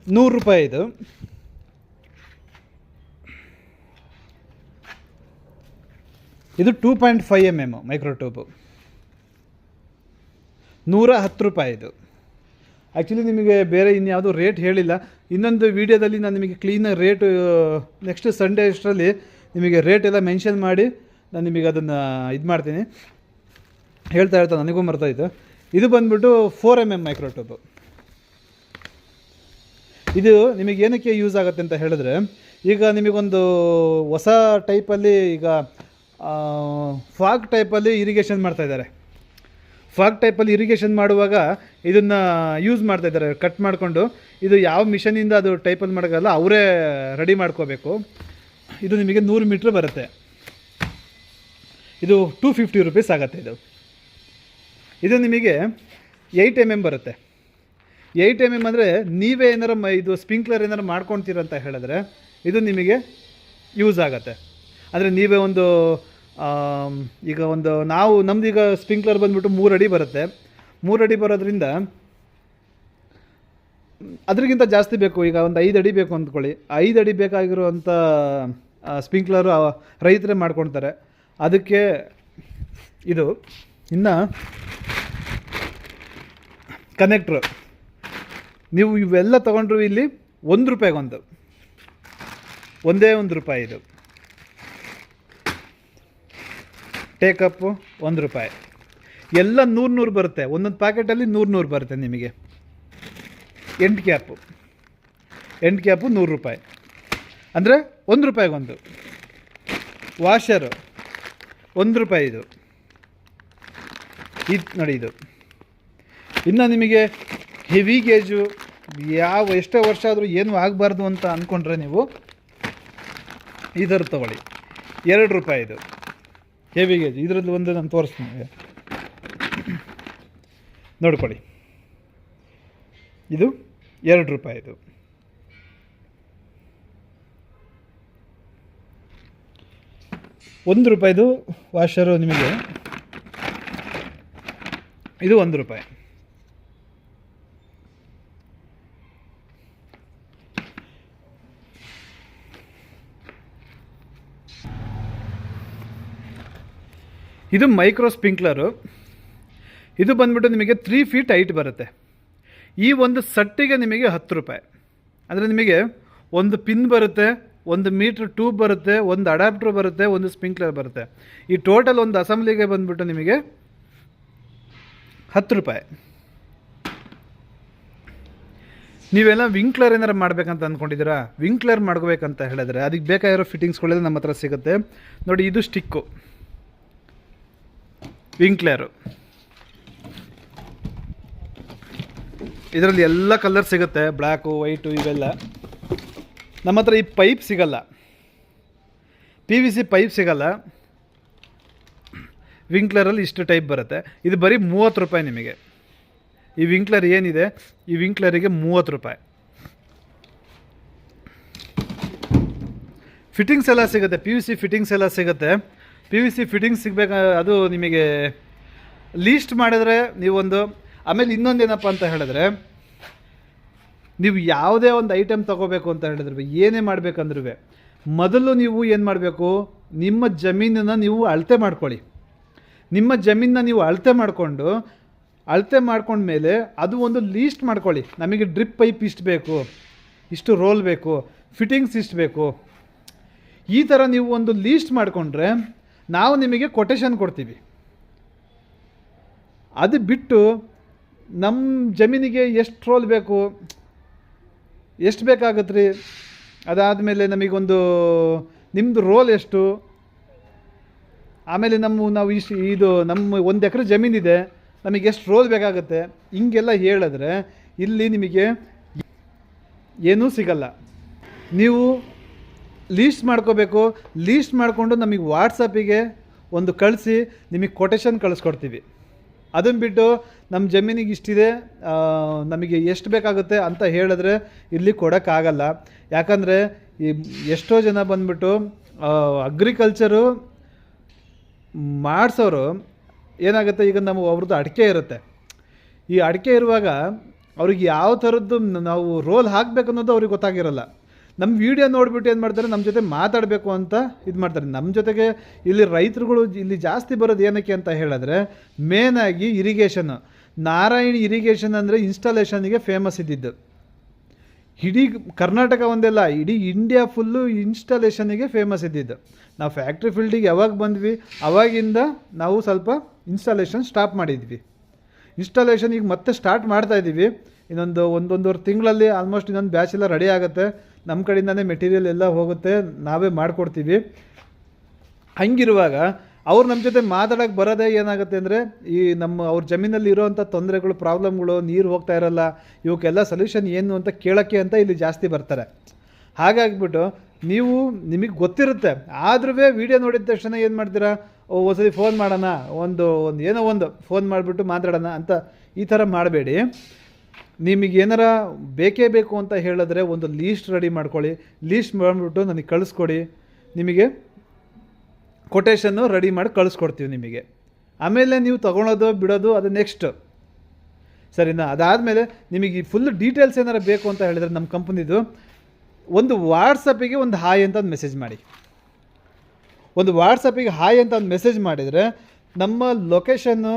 100 ರೂಪಾಯಿ. ಇದು ಇದು 2.5 mm ಮೈಕ್ರೋ ಟ್ಯೂಬು, 110 ರೂಪಾಯಿ ಇದು. ಆ್ಯಕ್ಚುಲಿ ನಿಮಗೆ ಬೇರೆ ಇನ್ಯಾವುದು ರೇಟ್ ಹೇಳಿಲ್ಲ. ಇನ್ನೊಂದು ವೀಡಿಯೋದಲ್ಲಿ ನಾನು ನಿಮಗೆ ಕ್ಲೀನಾಗಿ ರೇಟು ನೆಕ್ಸ್ಟ್ ಸಂಡೇ ಅಷ್ಟರಲ್ಲಿ ನಿಮಗೆ ರೇಟ್ ಎಲ್ಲ ಮೆನ್ಷನ್ ಮಾಡಿ ನಾನು ನಿಮಗೆ ಅದನ್ನು ಇದು ಮಾಡ್ತೀನಿ. ಹೇಳ್ತಾ ನನಗೂ ಮರ್ತಾಯಿತ್ತು. ಇದು ಬಂದ್ಬಿಟ್ಟು 4 mm ಮೈಕ್ರೋ ಟ್ಯೂಬು. ಇದು ನಿಮಗೆ ಏನಕ್ಕೆ ಯೂಸ್ ಆಗುತ್ತೆ ಅಂತ ಹೇಳಿದ್ರೆ, ಈಗ ನಿಮಗೊಂದು ಹೊಸ ಟೈಪಲ್ಲಿ ಈಗ ಫಾಗ್ ಟೈಪಲ್ಲಿ ಇರಿಗೇಷನ್ ಮಾಡ್ತಾಯಿದ್ದಾರೆ. ಫಾಗ್ ಟೈಪಲ್ಲಿ ಇರಿಗೇಷನ್ ಮಾಡುವಾಗ ಇದನ್ನು ಯೂಸ್ ಮಾಡ್ತಾಯಿದ್ದಾರೆ, ಕಟ್ ಮಾಡಿಕೊಂಡು. ಇದು ಯಾವ ಮಿಷನಿಂದ ಅದು ಟೈಪಲ್ಲಿ ಮಾಡೋಕ್ಕಲ್ಲ, ಅವರೇ ರೆಡಿ ಮಾಡ್ಕೋಬೇಕು. ಇದು ನಿಮಗೆ 100 ಮೀಟ್ರ್ ಬರುತ್ತೆ. ಇದು 250 ರೂಪೀಸ್ ಆಗುತ್ತೆ. ಇದು ನಿಮಗೆ 8 mm ಬರುತ್ತೆ. 8 mm ಅಂದರೆ ನೀವೇ ಏನಾರು ಇದು ಸ್ಪ್ರಿಂಕ್ಲರ್ ಏನಾರು ಮಾಡ್ಕೊತೀರಂತ ಹೇಳಿದ್ರೆ ಇದು ನಿಮಗೆ ಯೂಸ್ ಆಗುತ್ತೆ. ಅಂದರೆ ನೀವೇ ಒಂದು ಈಗ ಒಂದು ನಾವು ನಮ್ಮದೀಗ ಸ್ಪ್ರಿಂಕ್ಲರ್ ಬಂದುಬಿಟ್ಟು 3 ಅಡಿ ಬರುತ್ತೆ. 3 ಅಡಿ ಬರೋದ್ರಿಂದ ಅದರಿಗಿಂತ ಜಾಸ್ತಿ ಬೇಕು. ಈಗ ಒಂದು 5 ಅಡಿ ಬೇಕು ಅಂದ್ಕೊಳ್ಳಿ, 5 ಅಡಿ ಬೇಕಾಗಿರುವಂಥ ಸ್ಪ್ರಿಂಕ್ಲರು ರೈತರೇ ಮಾಡ್ಕೊಳ್ತಾರೆ. ಅದಕ್ಕೆ ಇದು. ಇನ್ನು ಕನೆಕ್ಟ್ರು ನೀವು ಇವೆಲ್ಲ ತೊಗೊಂಡ್ರು ಇಲ್ಲಿ 1 ರೂಪಾಯಿಗೊಂದು, ಒಂದೇ 1 ರೂಪಾಯಿ. ಇದು ಟೇಕಪ್ಪು 1 ರೂಪಾಯಿ. ಎಲ್ಲ 100 ಬರುತ್ತೆ. ಒಂದೊಂದು ಪ್ಯಾಕೆಟಲ್ಲಿ 100 ಬರುತ್ತೆ ನಿಮಗೆ. ಎಂಡ್ ಕ್ಯಾಪು 100 ರೂಪಾಯಿ, ಅಂದರೆ 1 ರೂಪಾಯಿಗೊಂದು. ವಾಷರು 1 ರೂಪಾಯಿ. ಇದು ನೋಡಿ. ಇದು ಇನ್ನು ನಿಮಗೆ ಹೆವಿ ಗೇಜು ಎಷ್ಟೋ ವರ್ಷ ಆದರೂ ಏನೂ ಆಗಬಾರ್ದು ಅಂತ ಅಂದ್ಕೊಂಡ್ರೆ ನೀವು ಇದರ ತೊಗೊಳ್ಳಿ, 2 ರೂಪಾಯಿ. ಇದು ಹೆವಿ ಗೇಜ್. ಇದರಲ್ಲಿ ಒಂದು ನಾನು ತೋರಿಸ್ತೀನಿ, ನೋಡ್ಕೊಳ್ಳಿ. ಇದು 2 ರೂಪಾಯಿ. ಇದು ಒಂದು ರೂಪಾಯಿದು ವಾಷರು ನಿಮಗೆ. ಇದು 1 ರೂಪಾಯಿ. ಇದು ಮೈಕ್ರೋ ಸ್ಪ್ರಿಂಕ್ಲರು. ಇದು ಬಂದ್ಬಿಟ್ಟು ನಿಮಗೆ 3 ಫೀಟ್ ಹೈಟ್ ಬರುತ್ತೆ. ಈ ಒಂದು ಸಟ್ಟಿಗೆ ನಿಮಗೆ 10 ರೂಪಾಯಿ. ಅಂದರೆ ನಿಮಗೆ ಒಂದು ಪಿನ್ ಬರುತ್ತೆ, 1 ಮೀಟ್ರ್ ಟ್ಯೂಬ್ ಬರುತ್ತೆ, ಒಂದು ಅಡಾಪ್ಟರ್ ಬರುತ್ತೆ, ಒಂದು ಸ್ಪ್ರಿಂಕ್ಲರ್ ಬರುತ್ತೆ. ಈ ಟೋಟಲ್ ಒಂದು ಅಸೆಂಬ್ಲಿಗೆ ಬಂದ್ಬಿಟ್ಟು ನಿಮಗೆ 10 ರೂಪಾಯಿ. ನೀವೆಲ್ಲ ವಿಂಕ್ಲರ್ ಏನಾರು ಮಾಡಬೇಕಂತ ಅಂದ್ಕೊಂಡಿದ್ದೀರಾ? ವಿಂಕ್ಲರ್ ಮಾಡ್ಕೋಬೇಕಂತ ಹೇಳಿದ್ರೆ ಅದಕ್ಕೆ ಬೇಕಾಗಿರೋ ಫಿಟ್ಟಿಂಗ್ಸ್ಗಳೆಲ್ಲ ನಮ್ಮ ಹತ್ರ ಸಿಗುತ್ತೆ ನೋಡಿ. ಇದು ಸ್ಟಿಕ್ಕು ವಿಂಕ್ಲರು. ಇದರಲ್ಲಿ ಎಲ್ಲ ಕಲರ್ ಸಿಗುತ್ತೆ, ಬ್ಲ್ಯಾಕು, ವೈಟು ಇವೆಲ್ಲ. ನಮ್ಮ ಹತ್ರ ಈ ಪೈಪ್ ಸಿಗಲ್ಲ, PVC ಪೈಪ್ ಸಿಗಲ್ಲ. ವಿಂಕ್ಲರಲ್ಲಿ ಇಷ್ಟು ಟೈಪ್ ಬರುತ್ತೆ. ಇದು ಬರೀ 30 ರೂಪಾಯಿ ನಿಮಗೆ. ಈ ವಿಂಕ್ಲರ್ ಏನಿದೆ, ಈ ವಿಂಕ್ಲರಿಗೆ 30 ರೂಪಾಯಿ. ಫಿಟ್ಟಿಂಗ್ಸ್ ಎಲ್ಲ ಸಿಗುತ್ತೆ, PVC ಫಿಟ್ಟಿಂಗ್ಸ್ ಎಲ್ಲ ಸಿಗುತ್ತೆ. PVC ಫಿಟ್ಟಿಂಗ್ಸ್ ಸಿಗಬೇಕು, ಅದು ನಿಮಗೆ ಲೀಸ್ಟ್ ಮಾಡಿದ್ರೆ ನೀವೊಂದು. ಆಮೇಲೆ ಇನ್ನೊಂದೇನಪ್ಪ ಅಂತ ಹೇಳಿದ್ರೆ, ನೀವು ಯಾವುದೇ ಒಂದು ಐಟಮ್ ತೊಗೋಬೇಕು ಅಂತ ಹೇಳಿದ್ರೆ, ಏನೇ ಮಾಡಬೇಕಂದ್ರೂ ಮೊದಲು ನೀವು ಏನು ಮಾಡಬೇಕು, ನಿಮ್ಮ ಜಮೀನನ್ನು ನೀವು ಅಳತೆ ಮಾಡ್ಕೊಳ್ಳಿ. ನಿಮ್ಮ ಜಮೀನನ್ನ ನೀವು ಅಳತೆ ಮಾಡ್ಕೊಂಡ್ಮೇಲೆ ಅದು ಒಂದು ಲೀಸ್ಟ್ ಮಾಡ್ಕೊಳ್ಳಿ. ನಮಗೆ ಡ್ರಿಪ್ ಪೈಪ್ ಇಷ್ಟು ಬೇಕು, ಇಷ್ಟು ರೋಲ್ ಬೇಕು, ಫಿಟ್ಟಿಂಗ್ಸ್ ಇಷ್ಟು ಬೇಕು. ಈ ಥರ ನೀವು ಒಂದು ಲೀಸ್ಟ್ ಮಾಡಿಕೊಂಡ್ರೆ ನಾವು ನಿಮಗೆ ಕೊಟೇಶನ್ ಕೊಡ್ತೀವಿ. ಅದು ಬಿಟ್ಟು ನಮ್ಮ ಜಮೀನಿಗೆ ಎಷ್ಟು ರೋಲ್ ಬೇಕು, ಎಷ್ಟು ಬೇಕಾಗತ್ತೆ ರೀ, ಅದಾದಮೇಲೆ ನಮಗೊಂದು ನಿಮ್ಮದು ರೋಲ್ ಎಷ್ಟು, ಆಮೇಲೆ ನಾವು ಇದು ನಮ್ಮ 1 ಎಕರೆ ಜಮೀನಿದೆ, ನಮಗೆ ಎಷ್ಟು ರೋಲ್ ಬೇಕಾಗುತ್ತೆ, ಹಿಂಗೆಲ್ಲ ಹೇಳಿದ್ರೆ ಇಲ್ಲಿ ನಿಮಗೆ ಏನೂ ಸಿಗಲ್ಲ. ನೀವು ಲೀಸ್ಟ್ ಮಾಡ್ಕೋಬೇಕು. ಲೀಸ್ಟ್ ಮಾಡಿಕೊಂಡು ನಮಗೆ ವಾಟ್ಸಪ್ಪಿಗೆ ಒಂದು ಕಳಿಸಿ, ನಿಮಗೆ ಕೊಟೇಶನ್ ಕಳಿಸ್ಕೊಡ್ತೀವಿ. ಅದನ್ನು ಬಿಟ್ಟು ನಮ್ಮ ಜಮೀನಿಗೆ ಇಷ್ಟಿದೆ, ನಮಗೆ ಎಷ್ಟು ಬೇಕಾಗುತ್ತೆ ಅಂತ ಹೇಳಿದ್ರೆ ಇಲ್ಲಿ ಕೊಡೋಕ್ಕಾಗಲ್ಲ. ಯಾಕಂದರೆ ಈ ಎಷ್ಟೋ ಜನ ಬಂದ್ಬಿಟ್ಟು ಅಗ್ರಿಕಲ್ಚರು ಮಾಡಿಸೋರು ಏನಾಗುತ್ತೆ, ಈಗ ನಾವು ಅವ್ರದ್ದು ಅಡಿಕೆ ಇರುತ್ತೆ. ಈ ಅಡಿಕೆ ಇರುವಾಗ ಅವ್ರಿಗೆ ಯಾವ ಥರದ್ದು ನಾವು ರೋಲ್ ಹಾಕಬೇಕು ಅನ್ನೋದು ಅವ್ರಿಗೆ ಗೊತ್ತಾಗಿರಲ್ಲ. ನಮ್ಮ ವಿಡಿಯೋ ನೋಡಿಬಿಟ್ಟು ಏನು ಮಾಡ್ತಾರೆ, ನಮ್ಮ ಜೊತೆ ಮಾತಾಡಬೇಕು ಅಂತ ಇದು ಮಾಡ್ತಾರೆ. ನಮ್ಮ ಜೊತೆಗೆ ಇಲ್ಲಿ ರೈತರುಗಳು ಇಲ್ಲಿ ಜಾಸ್ತಿ ಬರೋದು ಏನಕ್ಕೆ ಅಂತ ಹೇಳಿದ್ರೆ, ಮೇನಾಗಿ ಇರಿಗೇಷನ್ನು. ನಾರಾಯಣಿ ಇರಿಗೇಷನ್ ಅಂದರೆ ಇನ್ಸ್ಟಾಲೇಷನ್ಗೆ ಫೇಮಸ್ ಇದ್ದಿದ್ದು. ಇಡೀ ಕರ್ನಾಟಕ ಒಂದೆಲ್ಲ, ಇಡೀ ಇಂಡಿಯಾ ಫುಲ್ಲು ಇನ್ಸ್ಟಾಲೇಷನ್ನಿಗೆ ಫೇಮಸ್ ಇದ್ದಿದ್ದು. ನಾವು ಫ್ಯಾಕ್ಟ್ರಿ ಫೀಲ್ಡಿಗೆ ಯಾವಾಗ ಬಂದ್ವಿ ಅವಾಗಿಂದ ನಾವು ಸ್ವಲ್ಪ ಇನ್ಸ್ಟಾಲೇಷನ್ ಸ್ಟಾಪ್ ಮಾಡಿದ್ವಿ. ಇನ್ಸ್ಟಾಲೇಷನ್ ಈಗ ಮತ್ತೆ ಸ್ಟಾರ್ಟ್ ಮಾಡ್ತಾಯಿದ್ದೀವಿ. ಒಂದೊಂದೂವರೆ ತಿಂಗಳಲ್ಲಿ ಆಲ್ಮೋಸ್ಟ್ ಇನ್ನೊಂದು ಬ್ಯಾಚ್ ಎಲ್ಲ ರೆಡಿ ಆಗುತ್ತೆ. ನಮ್ಮ ಕಡೆಯಿಂದನೇ ಮೆಟೀರಿಯಲ್ ಎಲ್ಲ ಹೋಗುತ್ತೆ, ನಾವೇ ಮಾಡಿಕೊಡ್ತೀವಿ. ಹಂಗಿರುವಾಗ ಅವ್ರು ನಮ್ಮ ಜೊತೆ ಮಾತಾಡೋಕ್ಕೆ ಬರೋದೇ ಏನಾಗುತ್ತೆ ಅಂದರೆ, ಅವ್ರ ಜಮೀನಲ್ಲಿ ಇರೋವಂಥ ತೊಂದರೆಗಳು, ಪ್ರಾಬ್ಲಮ್ಗಳು, ನೀರು ಹೋಗ್ತಾ ಇರೋಲ್ಲ, ಇವಕ್ಕೆಲ್ಲ ಸೊಲ್ಯೂಷನ್ ಏನು ಅಂತ ಕೇಳೋಕ್ಕೆ ಅಂತ ಇಲ್ಲಿ ಜಾಸ್ತಿ ಬರ್ತಾರೆ. ಹಾಗಾಗಿಬಿಟ್ಟು ನಿಮಗೆ ಗೊತ್ತಿರುತ್ತೆ, ಆದ್ರೂ ವೀಡಿಯೋ ನೋಡಿದ ತಕ್ಷಣ ಏನು ಮಾಡ್ತೀರಾ, ಒಂದ್ಸತಿ ಫೋನ್ ಮಾಡೋಣ, ಏನೋ ಒಂದು ಫೋನ್ ಮಾಡಿಬಿಟ್ಟು ಮಾತಾಡೋಣ ಅಂತ ಈ ಥರ ಮಾಡಬೇಡಿ. ನಿಮಗೆ ಏನಾರ ಬೇಕೇ ಬೇಕು ಅಂತ ಹೇಳಿದ್ರೆ ಒಂದು ಲೀಸ್ಟ್ ರೆಡಿ ಮಾಡ್ಕೊಳ್ಳಿ. ಲೀಸ್ಟ್ ಮಾಡಿಬಿಟ್ಟು ನನಗೆ ಕಳಿಸ್ಕೊಡಿ, ನಿಮಗೆ ಕೊಟೇಶನ್ನು ರೆಡಿ ಮಾಡಿ ಕಳಿಸ್ಕೊಡ್ತೀವಿ ನಿಮಗೆ. ಆಮೇಲೆ ನೀವು ತೊಗೊಳೋದು ಬಿಡೋದು ಅದು ನೆಕ್ಸ್ಟ್, ಸರಿನಾ? ಅದಾದಮೇಲೆ ನಿಮಗೆ ಫುಲ್ ಡೀಟೇಲ್ಸ್ ಏನಾರು ಬೇಕು ಅಂತ ಹೇಳಿದ್ರೆ ನಮ್ಮ ಕಂಪ್ನಿದು ಒಂದು ವಾಟ್ಸಪ್ಪಿಗೆ ಒಂದು ಹಾಯ್ ಅಂತ ಒಂದು ಮೆಸೇಜ್ ಮಾಡಿ. ಒಂದು ವಾಟ್ಸಪ್ಪಿಗೆ ಹಾಯ್ ಅಂತ ಒಂದು ಮೆಸೇಜ್ ಮಾಡಿದರೆ ನಮ್ಮ ಲೊಕೇಶನ್ನು,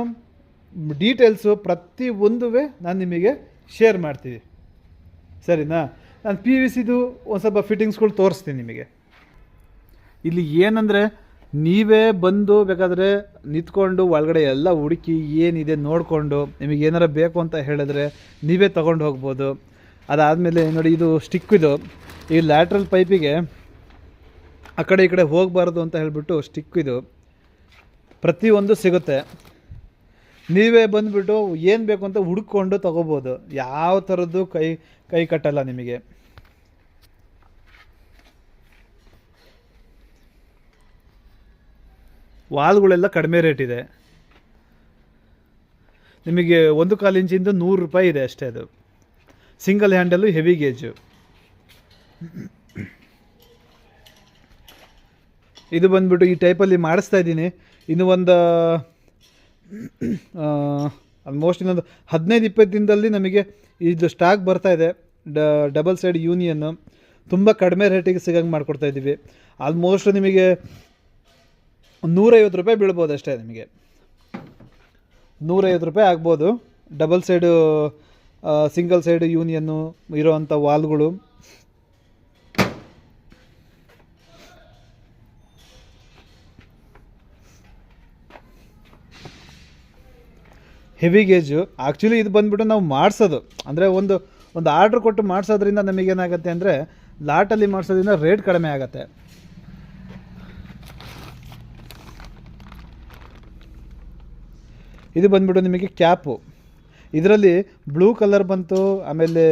ಡೀಟೇಲ್ಸು ಪ್ರತಿಯೊಂದು ನಾನು ನಿಮಗೆ ಶೇರ್ ಮಾಡ್ತೀವಿ, ಸರಿನಾ? ನಾನು PVCದು ಒಂದು ಸ್ವಲ್ಪ ಫಿಟ್ಟಿಂಗ್ಸ್ಗಳು ತೋರಿಸ್ತೀನಿ ನಿಮಗೆ. ಇಲ್ಲಿ ಏನಂದರೆ, ನೀವೇ ಬಂದು ಬೇಕಾದರೆ ನಿಂತ್ಕೊಂಡು ಒಳಗಡೆ ಎಲ್ಲ ಹುಡುಕಿ ಏನಿದೆ ನೋಡಿಕೊಂಡು ನಿಮಗೆ ಏನಾರ ಬೇಕು ಅಂತ ಹೇಳಿದ್ರೆ ನೀವೇ ತೊಗೊಂಡು ಹೋಗ್ಬೋದು. ಅದಾದಮೇಲೆ ನೋಡಿ, ಇದು ಸ್ಟಿಕ್, ಇದು ಈ ಲ್ಯಾಟ್ರಲ್ ಪೈಪಿಗೆ ಆ ಕಡೆ ಈ ಕಡೆ ಹೋಗಬಾರ್ದು ಅಂತ ಹೇಳಿಬಿಟ್ಟು ಸ್ಟಿಕ್, ಇದು ಪ್ರತಿಯೊಂದು ಸಿಗುತ್ತೆ. ನೀವೇ ಬಂದುಬಿಟ್ಟು ಏನು ಬೇಕು ಅಂತ ಹುಡುಕೊಂಡು ತೊಗೋಬೋದು. ಯಾವ ಥರದ್ದು ಕೈ ಕಟ್ಟಲ್ಲ ನಿಮಗೆ. ವಾಲ್ಗಳೆಲ್ಲ ಕಡಿಮೆ ರೇಟ್ ಇದೆ. ನಿಮಗೆ 1/4 ಇಂಚಿಂದ 100 ರೂಪಾಯಿ ಇದೆ ಅಷ್ಟೇ. ಅದು ಸಿಂಗಲ್ ಹ್ಯಾಂಡಲ್ಲು, ಹೆವಿ ಗೇಜು. ಇದು ಬಂದುಬಿಟ್ಟು ಈ ಟೈಪಲ್ಲಿ ಮಾಡಿಸ್ತಾ ಇದ್ದೀನಿ. ಇನ್ನು ಒಂದು ಆಲ್ಮೋಸ್ಟ್ ಇನ್ನೊಂದು 15-20 ದಿನದಲ್ಲಿ ನಮಗೆ ಇದು ಸ್ಟಾಕ್ ಬರ್ತಾಯಿದೆ. ಡಬಲ್ ಸೈಡ್ ಯೂನಿಯನ್ನು ತುಂಬ ಕಡಿಮೆ ರೇಟಿಗೆ ಸಿಗಂಗೆ ಮಾಡಿಕೊಡ್ತಾಯಿದ್ದೀವಿ. ಆಲ್ಮೋಸ್ಟ್ ನಿಮಗೆ 150 ರೂಪಾಯಿ ಬೀಳ್ಬೋದು ಅಷ್ಟೇ. ನಿಮಗೆ 150 ರೂಪಾಯಿ ಆಗ್ಬೋದು. ಡಬಲ್ ಸೈಡು, ಸಿಂಗಲ್ ಸೈಡು ಯೂನಿಯನ್ನು ಇರೋವಂಥ ವಾಲ್ಗಳು. Heavy gauge. ಆ್ಯಕ್ಚುಲಿ ಇದು ಬಂದುಬಿಟ್ಟು ನಾವು ಮಾಡಿಸೋದು ಅಂದರೆ ಒಂದು ಆರ್ಡ್ರ್ ಕೊಟ್ಟು ಮಾಡಿಸೋದ್ರಿಂದ ನಮಗೇನಾಗುತ್ತೆ ಅಂದರೆ, ಲಾಟಲ್ಲಿ ಮಾಡಿಸೋದ್ರಿಂದ ರೇಟ್ ಕಡಿಮೆ ಆಗುತ್ತೆ. ಇದು ಬಂದುಬಿಟ್ಟು ನಿಮಗೆ ಕ್ಯಾಪು. ಇದರಲ್ಲಿ ಬ್ಲೂ ಕಲರ್ ಬಂತು, ಆಮೇಲೆ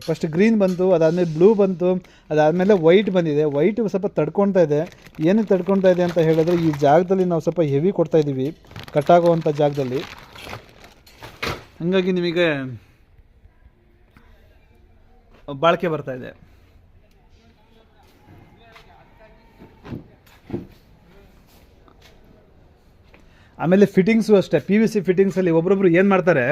ಫಸ್ಟ್ ಗ್ರೀನ್ ಬಂತು, ಅದಾದಮೇಲೆ ಬ್ಲೂ ಬಂತು, ಅದಾದಮೇಲೆ ವೈಟ್ ಬಂದಿದೆ. ವೈಟ್ ಸ್ವಲ್ಪ ತಡ್ಕೊಳ್ತಾ ಇದೆ. ಏನಕ್ಕೆ ತಡ್ಕೊಳ್ತಾ ಇದೆ ಅಂತ ಹೇಳಿದ್ರೆ, ಈ ಜಾಗದಲ್ಲಿ ನಾವು ಸ್ವಲ್ಪ ಹೆವಿ ಕೊಡ್ತಾಯಿದ್ದೀವಿ, ಕಟ್ಟಾಗುವಂಥ ಜಾಗದಲ್ಲಿ. ಹಾಗಾಗಿ ನಿಮಗೆ ಬಾಳಿಕೆ ಬರ್ತಾಯಿದೆ. ಆಮೇಲೆ ಫಿಟ್ಟಿಂಗ್ಸು ಅಷ್ಟೇ. PVC ಫಿಟ್ಟಿಂಗ್ಸಲ್ಲಿ ಒಬ್ಬೊಬ್ಬರು ಏನು ಮಾಡ್ತಾರೆ,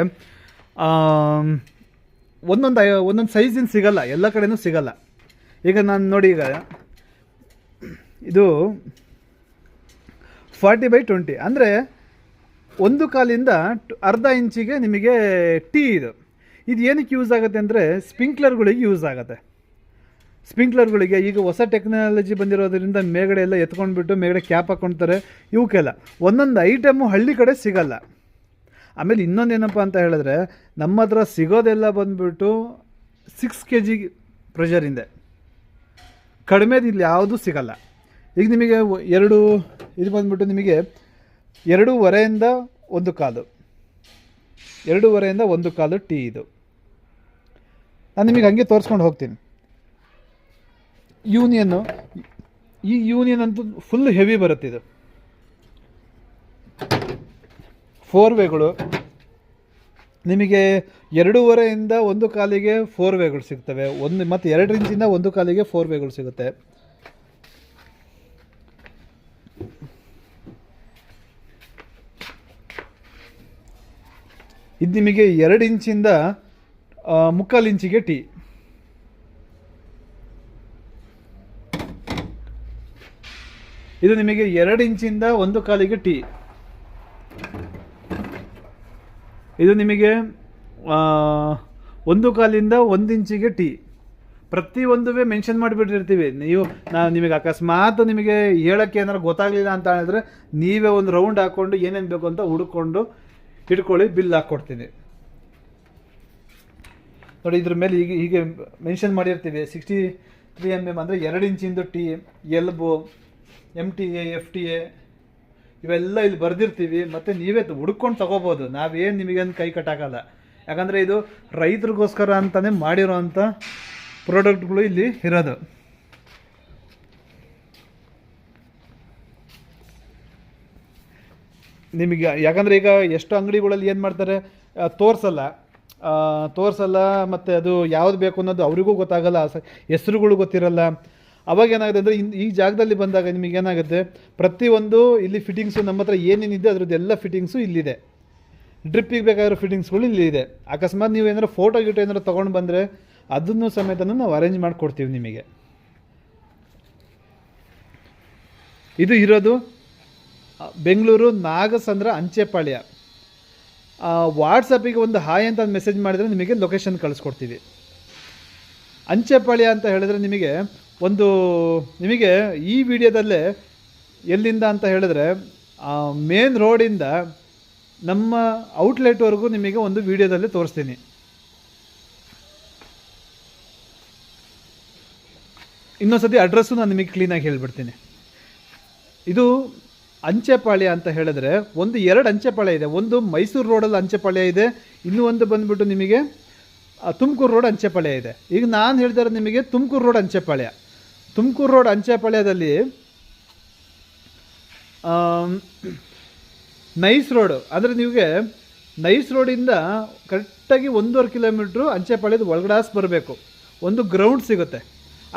ಒಂದೊಂದು ಸೈಜಿನ ಸಿಗಲ್ಲ, ಎಲ್ಲ ಕಡೆನೂ ಸಿಗಲ್ಲ. ಈಗ ನಾನು ನೋಡಿ, ಈಗ ಇದು 40/20 ಅಂದರೆ 1/4 ಅರ್ಧ ಇಂಚಿಗೆ ನಿಮಗೆ ಇದು ಏನಕ್ಕೆ ಯೂಸ್ ಆಗುತ್ತೆ ಅಂದರೆ, ಸ್ಪ್ರಿಂಕ್ಲರ್ಗಳಿಗೆ ಯೂಸ್ ಆಗುತ್ತೆ. ಸ್ಪ್ರಿಂಕ್ಲರ್ಗಳಿಗೆ ಈಗ ಹೊಸ ಟೆಕ್ನಾಲಜಿ ಬಂದಿರೋದ್ರಿಂದ ಮೇಗಡೆ ಎಲ್ಲ ಎತ್ಕೊಂಡ್ಬಿಟ್ಟು ಮೇಗಡೆ ಕ್ಯಾಪ್ ಹಾಕ್ಕೊಳ್ತಾರೆ. ಇವಕ್ಕೆಲ್ಲ ಒಂದೊಂದು ಐಟಮು ಹಳ್ಳಿ ಕಡೆ ಸಿಗಲ್ಲ. ಆಮೇಲೆ ಇನ್ನೊಂದೇನಪ್ಪ ಅಂತ ಹೇಳಿದ್ರೆ, ನಮ್ಮ ಹತ್ರ ಸಿಗೋದೆಲ್ಲ ಬಂದುಬಿಟ್ಟು 6 kg ಪ್ರೆಷರಿಂದ, ಕಡಿಮೆದು ಇಲ್ಲಿ ಯಾವುದೂ ಸಿಗಲ್ಲ. ಈಗ ನಿಮಗೆ ಇದು ಬಂದುಬಿಟ್ಟು ನಿಮಗೆ 2.5 1/4, 2.5 1/4 ಇದು. ನಾನು ನಿಮಗೆ ಹಾಗೆ ತೋರಿಸ್ಕೊಂಡು ಹೋಗ್ತೀನಿ. ಯೂನಿಯನ್ನು, ಈ ಯೂನಿಯನ್ ಅಂತೂ ಫುಲ್ ಹೆವಿ ಬರುತ್ತೆ. ಇದು 4 ವೇಗಳು ನಿಮಗೆ 2.5 1/4ಗೆ 4 ವೇಗಳು ಸಿಗ್ತವೆ. ಮತ್ತು 2 ಇಂಚಿಂದ 1/4ಗೆ 4 ವೇಗಳು ಸಿಗುತ್ತೆ. ಇದು ನಿಮಗೆ 2 ಇಂಚಿಂದ 3/4 ಇಂಚಿಗೆ ಇದು ನಿಮಗೆ 2 ಇಂಚಿಂದ 1.25 ಟೀ. ಇದು ನಿಮಗೆ 1.25 1 ಇಂಚಿಗೆ ಟೀ. ಪ್ರತಿಯೊಂದು ಮೆನ್ಷನ್ ಮಾಡಿಬಿಟ್ಟಿರ್ತೀವಿ. ನಾನು ನಿಮಗೆ ಅಕಸ್ಮಾತ್ ನಿಮಗೆ ಹೇಳೋಕ್ಕೆ ಏನಾರು ಗೊತ್ತಾಗಲಿಲ್ಲ ಅಂತ ಹೇಳಿದ್ರೆ ನೀವೇ ಒಂದು ರೌಂಡ್ ಹಾಕ್ಕೊಂಡು ಏನೇನು ಬೇಕು ಅಂತ ಹುಡ್ಕೊಂಡು ಇಟ್ಕೊಳ್ಳಿ, ಬಿಲ್ ಹಾಕ್ಕೊಡ್ತೀನಿ ನೋಡಿ. ಇದ್ರ ಮೇಲೆ ಹೀಗೆ ಮೆನ್ಷನ್ ಮಾಡಿರ್ತೀವಿ. 63 mm ಅಂದರೆ 2 ಇಂಚಿಂದು ಟೀ, ಎಲ್ಬೋ, MTA, FTA ಇವೆಲ್ಲ ಇಲ್ಲಿ ಬರೆದಿರ್ತೀವಿ. ಮತ್ತು ನೀವೇ ಹುಡ್ಕೊಂಡು ತೊಗೋಬೋದು. ನಾವೇನು ನಿಮಗೇನು ಕೈ ಕಟ್ಟಾಕಲ್ಲ. ಯಾಕಂದರೆ ಇದು ರೈತರಿಗೋಸ್ಕರ ಅಂತಲೇ ಮಾಡಿರೋ ಅಂಥ ಪ್ರಾಡಕ್ಟ್ಗಳು ಇಲ್ಲಿ ಇರೋದು. ನಿಮಗೆ ಯಾಕಂದರೆ ಈಗ ಎಷ್ಟು ಅಂಗಡಿಗಳಲ್ಲಿ ಏನು ಮಾಡ್ತಾರೆ, ತೋರಿಸಲ್ಲ ಮತ್ತು ಅದು ಯಾವ್ದು ಬೇಕು ಅನ್ನೋದು ಅವರಿಗೂ ಗೊತ್ತಾಗಲ್ಲ, ಹೆಸರುಗಳು ಗೊತ್ತಿರಲ್ಲ. ಅವಾಗ ಏನಾಗುತ್ತೆ ಅಂದರೆ ಈ ಜಾಗದಲ್ಲಿ ಬಂದಾಗ ನಿಮಗೇನಾಗುತ್ತೆ, ಪ್ರತಿಯೊಂದು ಇಲ್ಲಿ ಫಿಟ್ಟಿಂಗ್ಸು ನಮ್ಮ ಹತ್ರ ಏನೇನಿದೆ ಅದರದ್ದೆಲ್ಲ ಫಿಟ್ಟಿಂಗ್ಸು ಇಲ್ಲಿದೆ. ಡ್ರಿಪ್ಪಿಗೆ ಬೇಕಾಗಿರೋ ಫಿಟ್ಟಿಂಗ್ಸ್ಗಳು ಇಲ್ಲಿದೆ. ಅಕಸ್ಮಾತ್ ನೀವು ಏನಾರು ಫೋಟೋ ಗಿಟೋ ಏನಾರು ತೊಗೊಂಡು ಬಂದರೆ ಅದನ್ನು ಸಮೇತ ನಾವು ಅರೇಂಜ್ ಮಾಡಿಕೊಡ್ತೀವಿ ನಿಮಗೆ. ಇದು ಇರೋದು ಬೆಂಗಳೂರು ನಾಗಸಂದ್ರ ಅಂಚೆಪಾಳ್ಯ. ವಾಟ್ಸಪ್ಪಿಗೆ ಒಂದು ಹಾಯ್ ಅಂತ ಮೆಸೇಜ್ ಮಾಡಿದರೆ ನಿಮಗೆ ಲೊಕೇಶನ್ ಕಳಿಸ್ಕೊಡ್ತೀವಿ. ಅಂಚೆಪಾಳ್ಯ ಅಂತ ಹೇಳಿದ್ರೆ ನಿಮಗೆ ಈ ವಿಡಿಯೋದಲ್ಲೇ ಎಲ್ಲಿಂದ ಅಂತ ಹೇಳಿದ್ರೆ ಮೇನ್ ರೋಡಿಂದ ನಮ್ಮ ಔಟ್ಲೆಟ್ವರೆಗೂ ನಿಮಗೆ ಒಂದು ವಿಡಿಯೋದಲ್ಲಿ ತೋರಿಸ್ತೀನಿ. ಇನ್ನೊಂದ್ಸತಿ ಅಡ್ರೆಸ್ಸು ನಾನು ನಿಮಗೆ ಕ್ಲೀನಾಗಿ ಹೇಳ್ಬಿಡ್ತೀನಿ. ಇದು ಅಂಚೆಪಾಳ್ಯ ಅಂತ ಹೇಳಿದ್ರೆ 2 ಅಂಚೆಪಾಳ್ಯ ಇದೆ. ಒಂದು ಮೈಸೂರು ರೋಡಲ್ಲಿ ಅಂಚೆಪಾಳ್ಯ ಇದೆ, ಇನ್ನೂ ಒಂದು ಬಂದುಬಿಟ್ಟು ನಿಮಗೆ ತುಮಕೂರು ರೋಡ್ ಅಂಚೆಪಾಳ್ಯ ಇದೆ. ಈಗ ನಾನು ಹೇಳ್ತಾರೆ ನಿಮಗೆ ತುಮಕೂರು ರೋಡ್ ಅಂಚೆಪಾಳ್ಯ. ತುಮಕೂರು ರೋಡ್ ಅಂಚೆಪಾಳ್ಯದಲ್ಲಿ ನೈಸ್ ರೋಡು ಅಂದರೆ ನಿಮಗೆ ನೈಸ್ ರೋಡಿಂದ ಕರೆಕ್ಟಾಗಿ 1.5 ಕಿಲೋಮೀಟ್ರು ಅಂಚೆಪಾಳ್ಯದ ಒಳಗಡೆ ಬರಬೇಕು. ಒಂದು ಗ್ರೌಂಡ್ ಸಿಗುತ್ತೆ.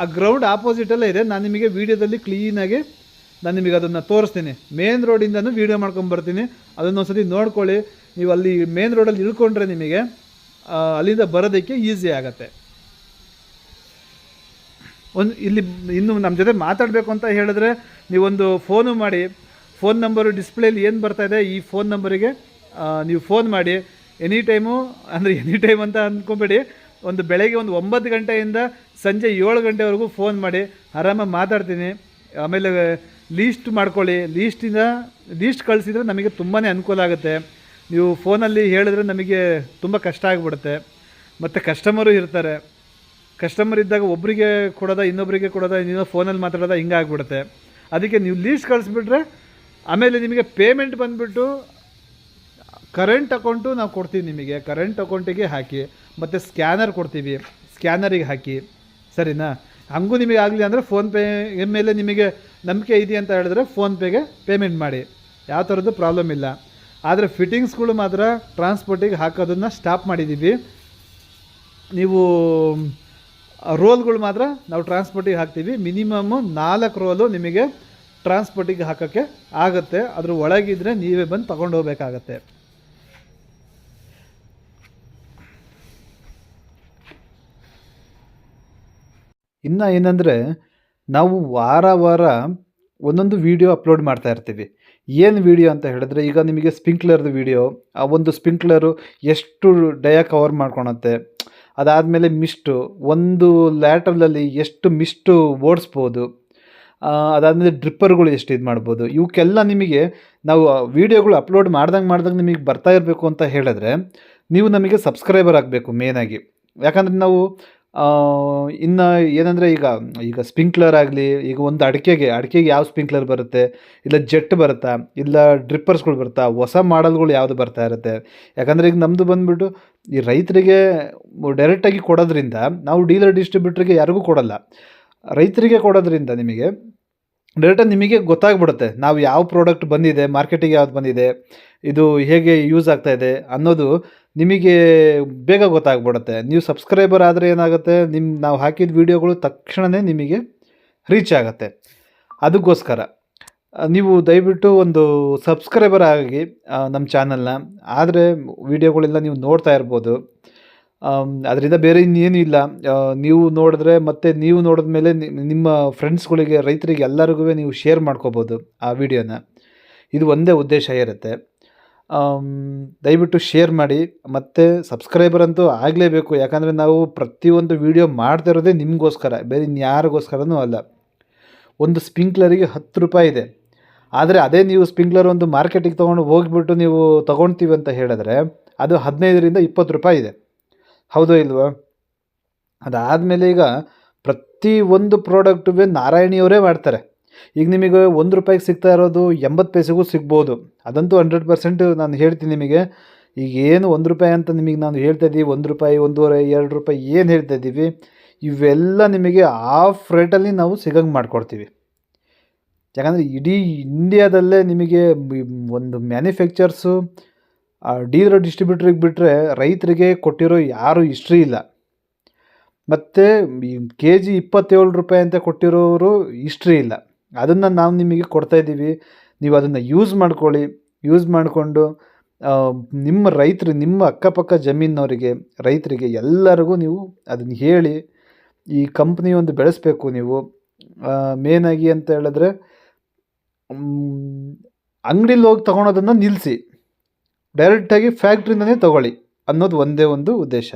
ಆ ಗ್ರೌಂಡ್ ಆಪೋಸಿಟಲ್ಲೇ ಇದೆ. ನಾನು ನಿಮಗೆ ವೀಡಿಯೋದಲ್ಲಿ ಕ್ಲೀನಾಗಿ ನಾನು ನಿಮಗೆ ಅದನ್ನು ತೋರಿಸ್ತೀನಿ. Main ರೋಡಿಂದನೂ video ಮಾಡ್ಕೊಂಬರ್ತೀನಿ. ಅದನ್ನೊಂದ್ಸತಿ ನೋಡ್ಕೊಳ್ಳಿ. ನೀವು ಅಲ್ಲಿ ಮೇನ್ ರೋಡಲ್ಲಿ ಇಳ್ಕೊಂಡ್ರೆ ನಿಮಗೆ ಅಲ್ಲಿಂದ ಬರೋದಕ್ಕೆ ಈಸಿ ಆಗುತ್ತೆ. ಇಲ್ಲಿ ಇನ್ನು ನಮ್ಮ ಜೊತೆ ಮಾತಾಡಬೇಕು ಅಂತ ಹೇಳಿದ್ರೆ ನೀವೊಂದು ಫೋನು ಮಾಡಿ. ಫೋನ್ ನಂಬರು ಡಿಸ್ಪ್ಲೇಲಿ ಏನು ಬರ್ತಾಯಿದೆ ಈ ಫೋನ್ ನಂಬರಿಗೆ ನೀವು ಫೋನ್ ಮಾಡಿ. ಎನಿ ಟೈಮು ಅಂದರೆ ಎನಿ ಟೈಮ್ ಅಂತ ಅಂದ್ಕೊಬೇಡಿ. ಬೆಳಗ್ಗೆ 9 ಗಂಟೆಯಿಂದ ಸಂಜೆ 7 ಗಂಟೆವರೆಗೂ ಫೋನ್ ಮಾಡಿ, ಆರಾಮಾಗಿ ಮಾತಾಡ್ತೀನಿ. ಆಮೇಲೆ ಲೀಸ್ಟ್ ಮಾಡ್ಕೊಳ್ಳಿ. ಲೀಸ್ಟ್ ಕಳಿಸಿದರೆ ನಮಗೆ ತುಂಬಾ ಅನುಕೂಲ ಆಗುತ್ತೆ. ನೀವು ಫೋನಲ್ಲಿ ಹೇಳಿದ್ರೆ ನಮಗೆ ತುಂಬ ಕಷ್ಟ ಆಗಿಬಿಡುತ್ತೆ. ಮತ್ತು ಕಸ್ಟಮರು ಇರ್ತಾರೆ. ಕಸ್ಟಮರ್ ಇದ್ದಾಗ ಒಬ್ಬರಿಗೆ ಕೊಡೋದ ಇನ್ನೊಬ್ಬರಿಗೆ ಕೊಡೋದ ಇನ್ನೂ ಫೋನಲ್ಲಿ ಮಾತಾಡೋದ ಹಿಂಗೆ ಆಗಿಬಿಡುತ್ತೆ. ಅದಕ್ಕೆ ನೀವು ಲೀಸ್ಟ್ ಕಳಿಸ್ಬಿಟ್ರೆ ಆಮೇಲೆ ನಿಮಗೆ ಪೇಮೆಂಟ್ ಬಂದುಬಿಟ್ಟು ಕರೆಂಟ್ ಅಕೌಂಟು ನಾವು ಕೊಡ್ತೀವಿ ನಿಮಗೆ. ಕರೆಂಟ್ ಅಕೌಂಟಿಗೆ ಹಾಕಿ, ಮತ್ತು ಸ್ಕ್ಯಾನರ್ ಕೊಡ್ತೀವಿ, ಸ್ಕ್ಯಾನರಿಗೆ ಹಾಕಿ. ಸರಿನಾ? ಹಂಗೂ ನಿಮಗೆ ಆಗಲಿ ಅಂದರೆ ಫೋನ್ಪೇ ಮೇಲೆ ನಿಮಗೆ ನಂಬಿಕೆ ಇದೆ ಅಂತ ಹೇಳಿದ್ರೆ ಫೋನ್ಪೇಗೆ ಪೇಮೆಂಟ್ ಮಾಡಿ. ಯಾವ ಥರದ್ದು ಪ್ರಾಬ್ಲಮ್ ಇಲ್ಲ. ಆದರೆ ಫಿಟ್ಟಿಂಗ್ಸ್ಗಳು ಮಾತ್ರ ಟ್ರಾನ್ಸ್ಪೋರ್ಟಿಗೆ ಹಾಕೋದನ್ನು ಸ್ಟಾಪ್ ಮಾಡಿದ್ದೀವಿ. ನೀವು ರೋಲ್ಗಳು ಮಾತ್ರ ನಾವು ಟ್ರಾನ್ಸ್ಪೋರ್ಟಿಗೆ ಹಾಕ್ತೀವಿ. ಮಿನಿಮಮ್ಮು 4 ರೋಲು ನಿಮಗೆ ಟ್ರಾನ್ಸ್ಪೋರ್ಟಿಗೆ ಹಾಕೋಕ್ಕೆ ಆಗುತ್ತೆ. ಅದ್ರ ಒಳಗಿದ್ರೆ ನೀವೇ ಬಂದು ತೊಗೊಂಡು ಹೋಗ್ಬೇಕಾಗತ್ತೆ. ಇನ್ನು ಏನಂದರೆ ನಾವು ವಾರ ಒಂದೊಂದು ವೀಡಿಯೋ ಅಪ್ಲೋಡ್ ಮಾಡ್ತಾ ಇರ್ತೀವಿ. ಏನು ವೀಡಿಯೋ ಅಂತ ಹೇಳಿದ್ರೆ, ಈಗ ನಿಮಗೆ ಸ್ಪ್ರಿಂಕ್ಲರ್ದು ವೀಡಿಯೋ, ಆ ಒಂದು ಸ್ಪ್ರಿಂಕ್ಲರು ಎಷ್ಟು ಡಯ ಕವರ್ ಮಾಡ್ಕೊಳತ್ತೆ, ಅದಾದಮೇಲೆ ಮಿಸ್ಟು, ಒಂದು ಲ್ಯಾಟ್ರಲಲ್ಲಿ ಎಷ್ಟು ಮಿಸ್ಟು ಓಡಿಸ್ಬೋದು, ಅದಾದಮೇಲೆ ಡ್ರಿಪ್ಪರ್ಗಳು ಎಷ್ಟು ಇದು ಮಾಡ್ಬೋದು, ಇವಕ್ಕೆಲ್ಲ ನಿಮಗೆ ನಾವು ವೀಡಿಯೋಗಳು ಅಪ್ಲೋಡ್ ಮಾಡ್ದಂಗೆ ನಿಮಗೆ ಬರ್ತಾ ಇರಬೇಕು ಅಂತ ಹೇಳಿದ್ರೆ ನೀವು ನಮಗೆ ಸಬ್ಸ್ಕ್ರೈಬರ್ ಆಗಬೇಕು ಮೇನಾಗಿ. ಯಾಕಂದರೆ ನಾವು ಇನ್ನು ಏನಂದರೆ ಈಗ ಸ್ಪ್ರಿಂಕ್ಲರ್ ಆಗಲಿ, ಈಗ ಒಂದು ಅಡಿಕೆಗೆ ಯಾವ ಸ್ಪ್ರಿಂಕ್ಲರ್ ಬರುತ್ತೆ, ಇಲ್ಲ ಜೆಟ್ ಬರುತ್ತಾ, ಇಲ್ಲ ಡ್ರಿಪ್ಪರ್ಸ್ಗಳು ಬರುತ್ತಾ, ಹೊಸ ಮಾಡಲ್ಗಳು ಯಾವುದು ಬರ್ತಾ ಇರುತ್ತೆ. ಯಾಕಂದರೆ ಈಗ ನಮ್ಮದು ಬಂದುಬಿಟ್ಟು ಈ ರೈತರಿಗೆ ಡೈರೆಕ್ಟಾಗಿ ಕೊಡೋದ್ರಿಂದ ನಾವು ಡೀಲರ್ ಡಿಸ್ಟ್ರಿಬ್ಯೂಟ್ರಿಗೆ ಯಾರಿಗೂ ಕೊಡಲ್ಲ. ರೈತರಿಗೆ ಕೊಡೋದ್ರಿಂದ ನಿಮಗೆ ಡೈರೆಕ್ಟಾಗಿ ನಿಮಗೆ ಗೊತ್ತಾಗ್ಬಿಡುತ್ತೆ ನಾವು ಯಾವ ಪ್ರಾಡಕ್ಟ್ ಬಂದಿದೆ, ಮಾರ್ಕೆಟಿಗೆ ಯಾವ್ದು ಬಂದಿದೆ, ಇದು ಹೇಗೆ ಯೂಸ್ ಆಗ್ತಾಯಿದೆ ಅನ್ನೋದು ನಿಮಗೆ ಬೇಗ ಗೊತ್ತಾಗ್ಬಿಡುತ್ತೆ. ನೀವು ಸಬ್ಸ್ಕ್ರೈಬರ್ ಆದರೆ ಏನಾಗುತ್ತೆ, ನಾವು ಹಾಕಿದ ವೀಡಿಯೋಗಳು ತಕ್ಷಣವೇ ನಿಮಗೆ ರೀಚ್ ಆಗುತ್ತೆ. ಅದಕ್ಕೋಸ್ಕರ ನೀವು ದಯವಿಟ್ಟು ಒಂದು ಸಬ್ಸ್ಕ್ರೈಬರ್ ಆಗಿ ನಮ್ಮ ಚಾನಲ್ನ. ಆದರೆ ವೀಡಿಯೋಗಳೆಲ್ಲ ನೀವು ನೋಡ್ತಾ ಇರ್ಬೋದು. ಅದರಿಂದ ಬೇರೆ ಇನ್ನೇನು ಇಲ್ಲ. ನೀವು ನೋಡಿದ್ರೆ ಮತ್ತು ನೀವು ನೋಡಿದ್ಮೇಲೆ ನಿಮ್ಮ ಫ್ರೆಂಡ್ಸ್ಗಳಿಗೆ, ರೈತರಿಗೆ ಎಲ್ಲರಿಗೂ ನೀವು ಶೇರ್ ಮಾಡ್ಕೋಬೋದು ಆ ವಿಡಿಯೋನ. ಇದು ಒಂದೇ ಉದ್ದೇಶ ಇರುತ್ತೆ. ದಯವಿಟ್ಟು ಶೇರ್ ಮಾಡಿ. ಮತ್ತು ಸಬ್ಸ್ಕ್ರೈಬರ್ ಅಂತೂ ಆಗಲೇಬೇಕು, ಯಾಕಂದರೆ ನಾವು ಪ್ರತಿಯೊಂದು ವೀಡಿಯೋ ಮಾಡ್ತಾ ಇರೋದೇ ನಿಮಗೋಸ್ಕರ, ಬೇರೆ ಇನ್ಯಾರಿಗೋಸ್ಕರನೂ ಅಲ್ಲ. ಒಂದು ಸ್ಪ್ರಿಂಕ್ಲರಿಗೆ 10 ರೂಪಾಯಿ ಇದೆ. ಆದರೆ ಅದೇ ನೀವು ಸ್ಪ್ರಿಂಕ್ಲರ್ ಒಂದು ಮಾರ್ಕೆಟಿಗೆ ತೊಗೊಂಡು ಹೋಗಿಬಿಟ್ಟು ನೀವು ತೊಗೊಳ್ತೀವಿ ಅಂತ ಹೇಳಿದ್ರೆ ಅದು 15ರಿಂದ 20 ರೂಪಾಯಿ ಇದೆ. ಹೌದೋ ಇಲ್ವೋ? ಅದಾದಮೇಲೆ ಈಗ ಪ್ರತಿಯೊಂದು ಪ್ರಾಡಕ್ಟುವೆ ನಾರಾಯಣಿಯವರೇ ಮಾಡ್ತಾರೆ. ಈಗ ನಿಮಗೆ 1 ರೂಪಾಯಿಗೆ ಸಿಗ್ತಾ ಇರೋದು 80 ಪೈಸೆಗೂ ಸಿಗ್ಬೋದು. ಅದಂತೂ 100% ನಾನು ಹೇಳ್ತೀನಿ ನಿಮಗೆ. ಈಗ ಏನು 1 ರೂಪಾಯಿ ಅಂತ ನಿಮಗೆ ನಾನು ಹೇಳ್ತಾ ಇದ್ದೀವಿ, 1 ರೂಪಾಯಿ, 1.5, 2 ರೂಪಾಯಿ ಏನು ಹೇಳ್ತಾ ಇದ್ದೀವಿ, ಇವೆಲ್ಲ ನಿಮಗೆ ಆಫ್ ರೇಟಲ್ಲಿ ನಾವು ಸಿಗಂಗೆ ಮಾಡಿಕೊಡ್ತೀವಿ. ಯಾಕಂದರೆ ಇಡೀ ಇಂಡಿಯಾದಲ್ಲೇ ನಿಮಗೆ ಒಂದು ಮ್ಯಾನುಫ್ಯಾಕ್ಚರ್ಸು ಡೀಲರ್ ಡಿಸ್ಟ್ರಿಬ್ಯೂಟ್ರಿಗೆ ಬಿಟ್ಟರೆ ರೈತರಿಗೆ ಕೊಟ್ಟಿರೋ ಯಾರೂ ಹಿಸ್ಟ್ರಿ ಇಲ್ಲ. ಮತ್ತು KG 27 ರೂಪಾಯಿ ಅಂತ ಕೊಟ್ಟಿರೋರು ಹಿಸ್ಟ್ರಿ ಇಲ್ಲ. ಅದನ್ನು ನಾವು ನಿಮಗೆ ಕೊಡ್ತಾಯಿದ್ದೀವಿ. ನೀವು ಅದನ್ನು ಯೂಸ್ ಮಾಡ್ಕೊಳ್ಳಿ. ಯೂಸ್ ಮಾಡಿಕೊಂಡು ನಿಮ್ಮ ರೈತರು, ನಿಮ್ಮ ಅಕ್ಕಪಕ್ಕ ಜಮೀನವರಿಗೆ, ರೈತರಿಗೆ ಎಲ್ಲರಿಗೂ ನೀವು ಅದನ್ನು ಹೇಳಿ ಈ ಕಂಪ್ನಿ ಒಂದು ಬೆಳೆಸಬೇಕು ನೀವು. ಮೇನಾಗಿ ಅಂತ ಹೇಳಿದ್ರೆ ಅಂಗಡಿಲಿ ಹೋಗಿ ತೊಗೊಳೋದನ್ನು ನಿಲ್ಲಿಸಿ, ಡೈರೆಕ್ಟಾಗಿ ಫ್ಯಾಕ್ಟ್ರಿಯಿಂದನೇ ತೊಗೊಳ್ಳಿ ಅನ್ನೋದು ಒಂದೇ ಒಂದು ಉದ್ದೇಶ.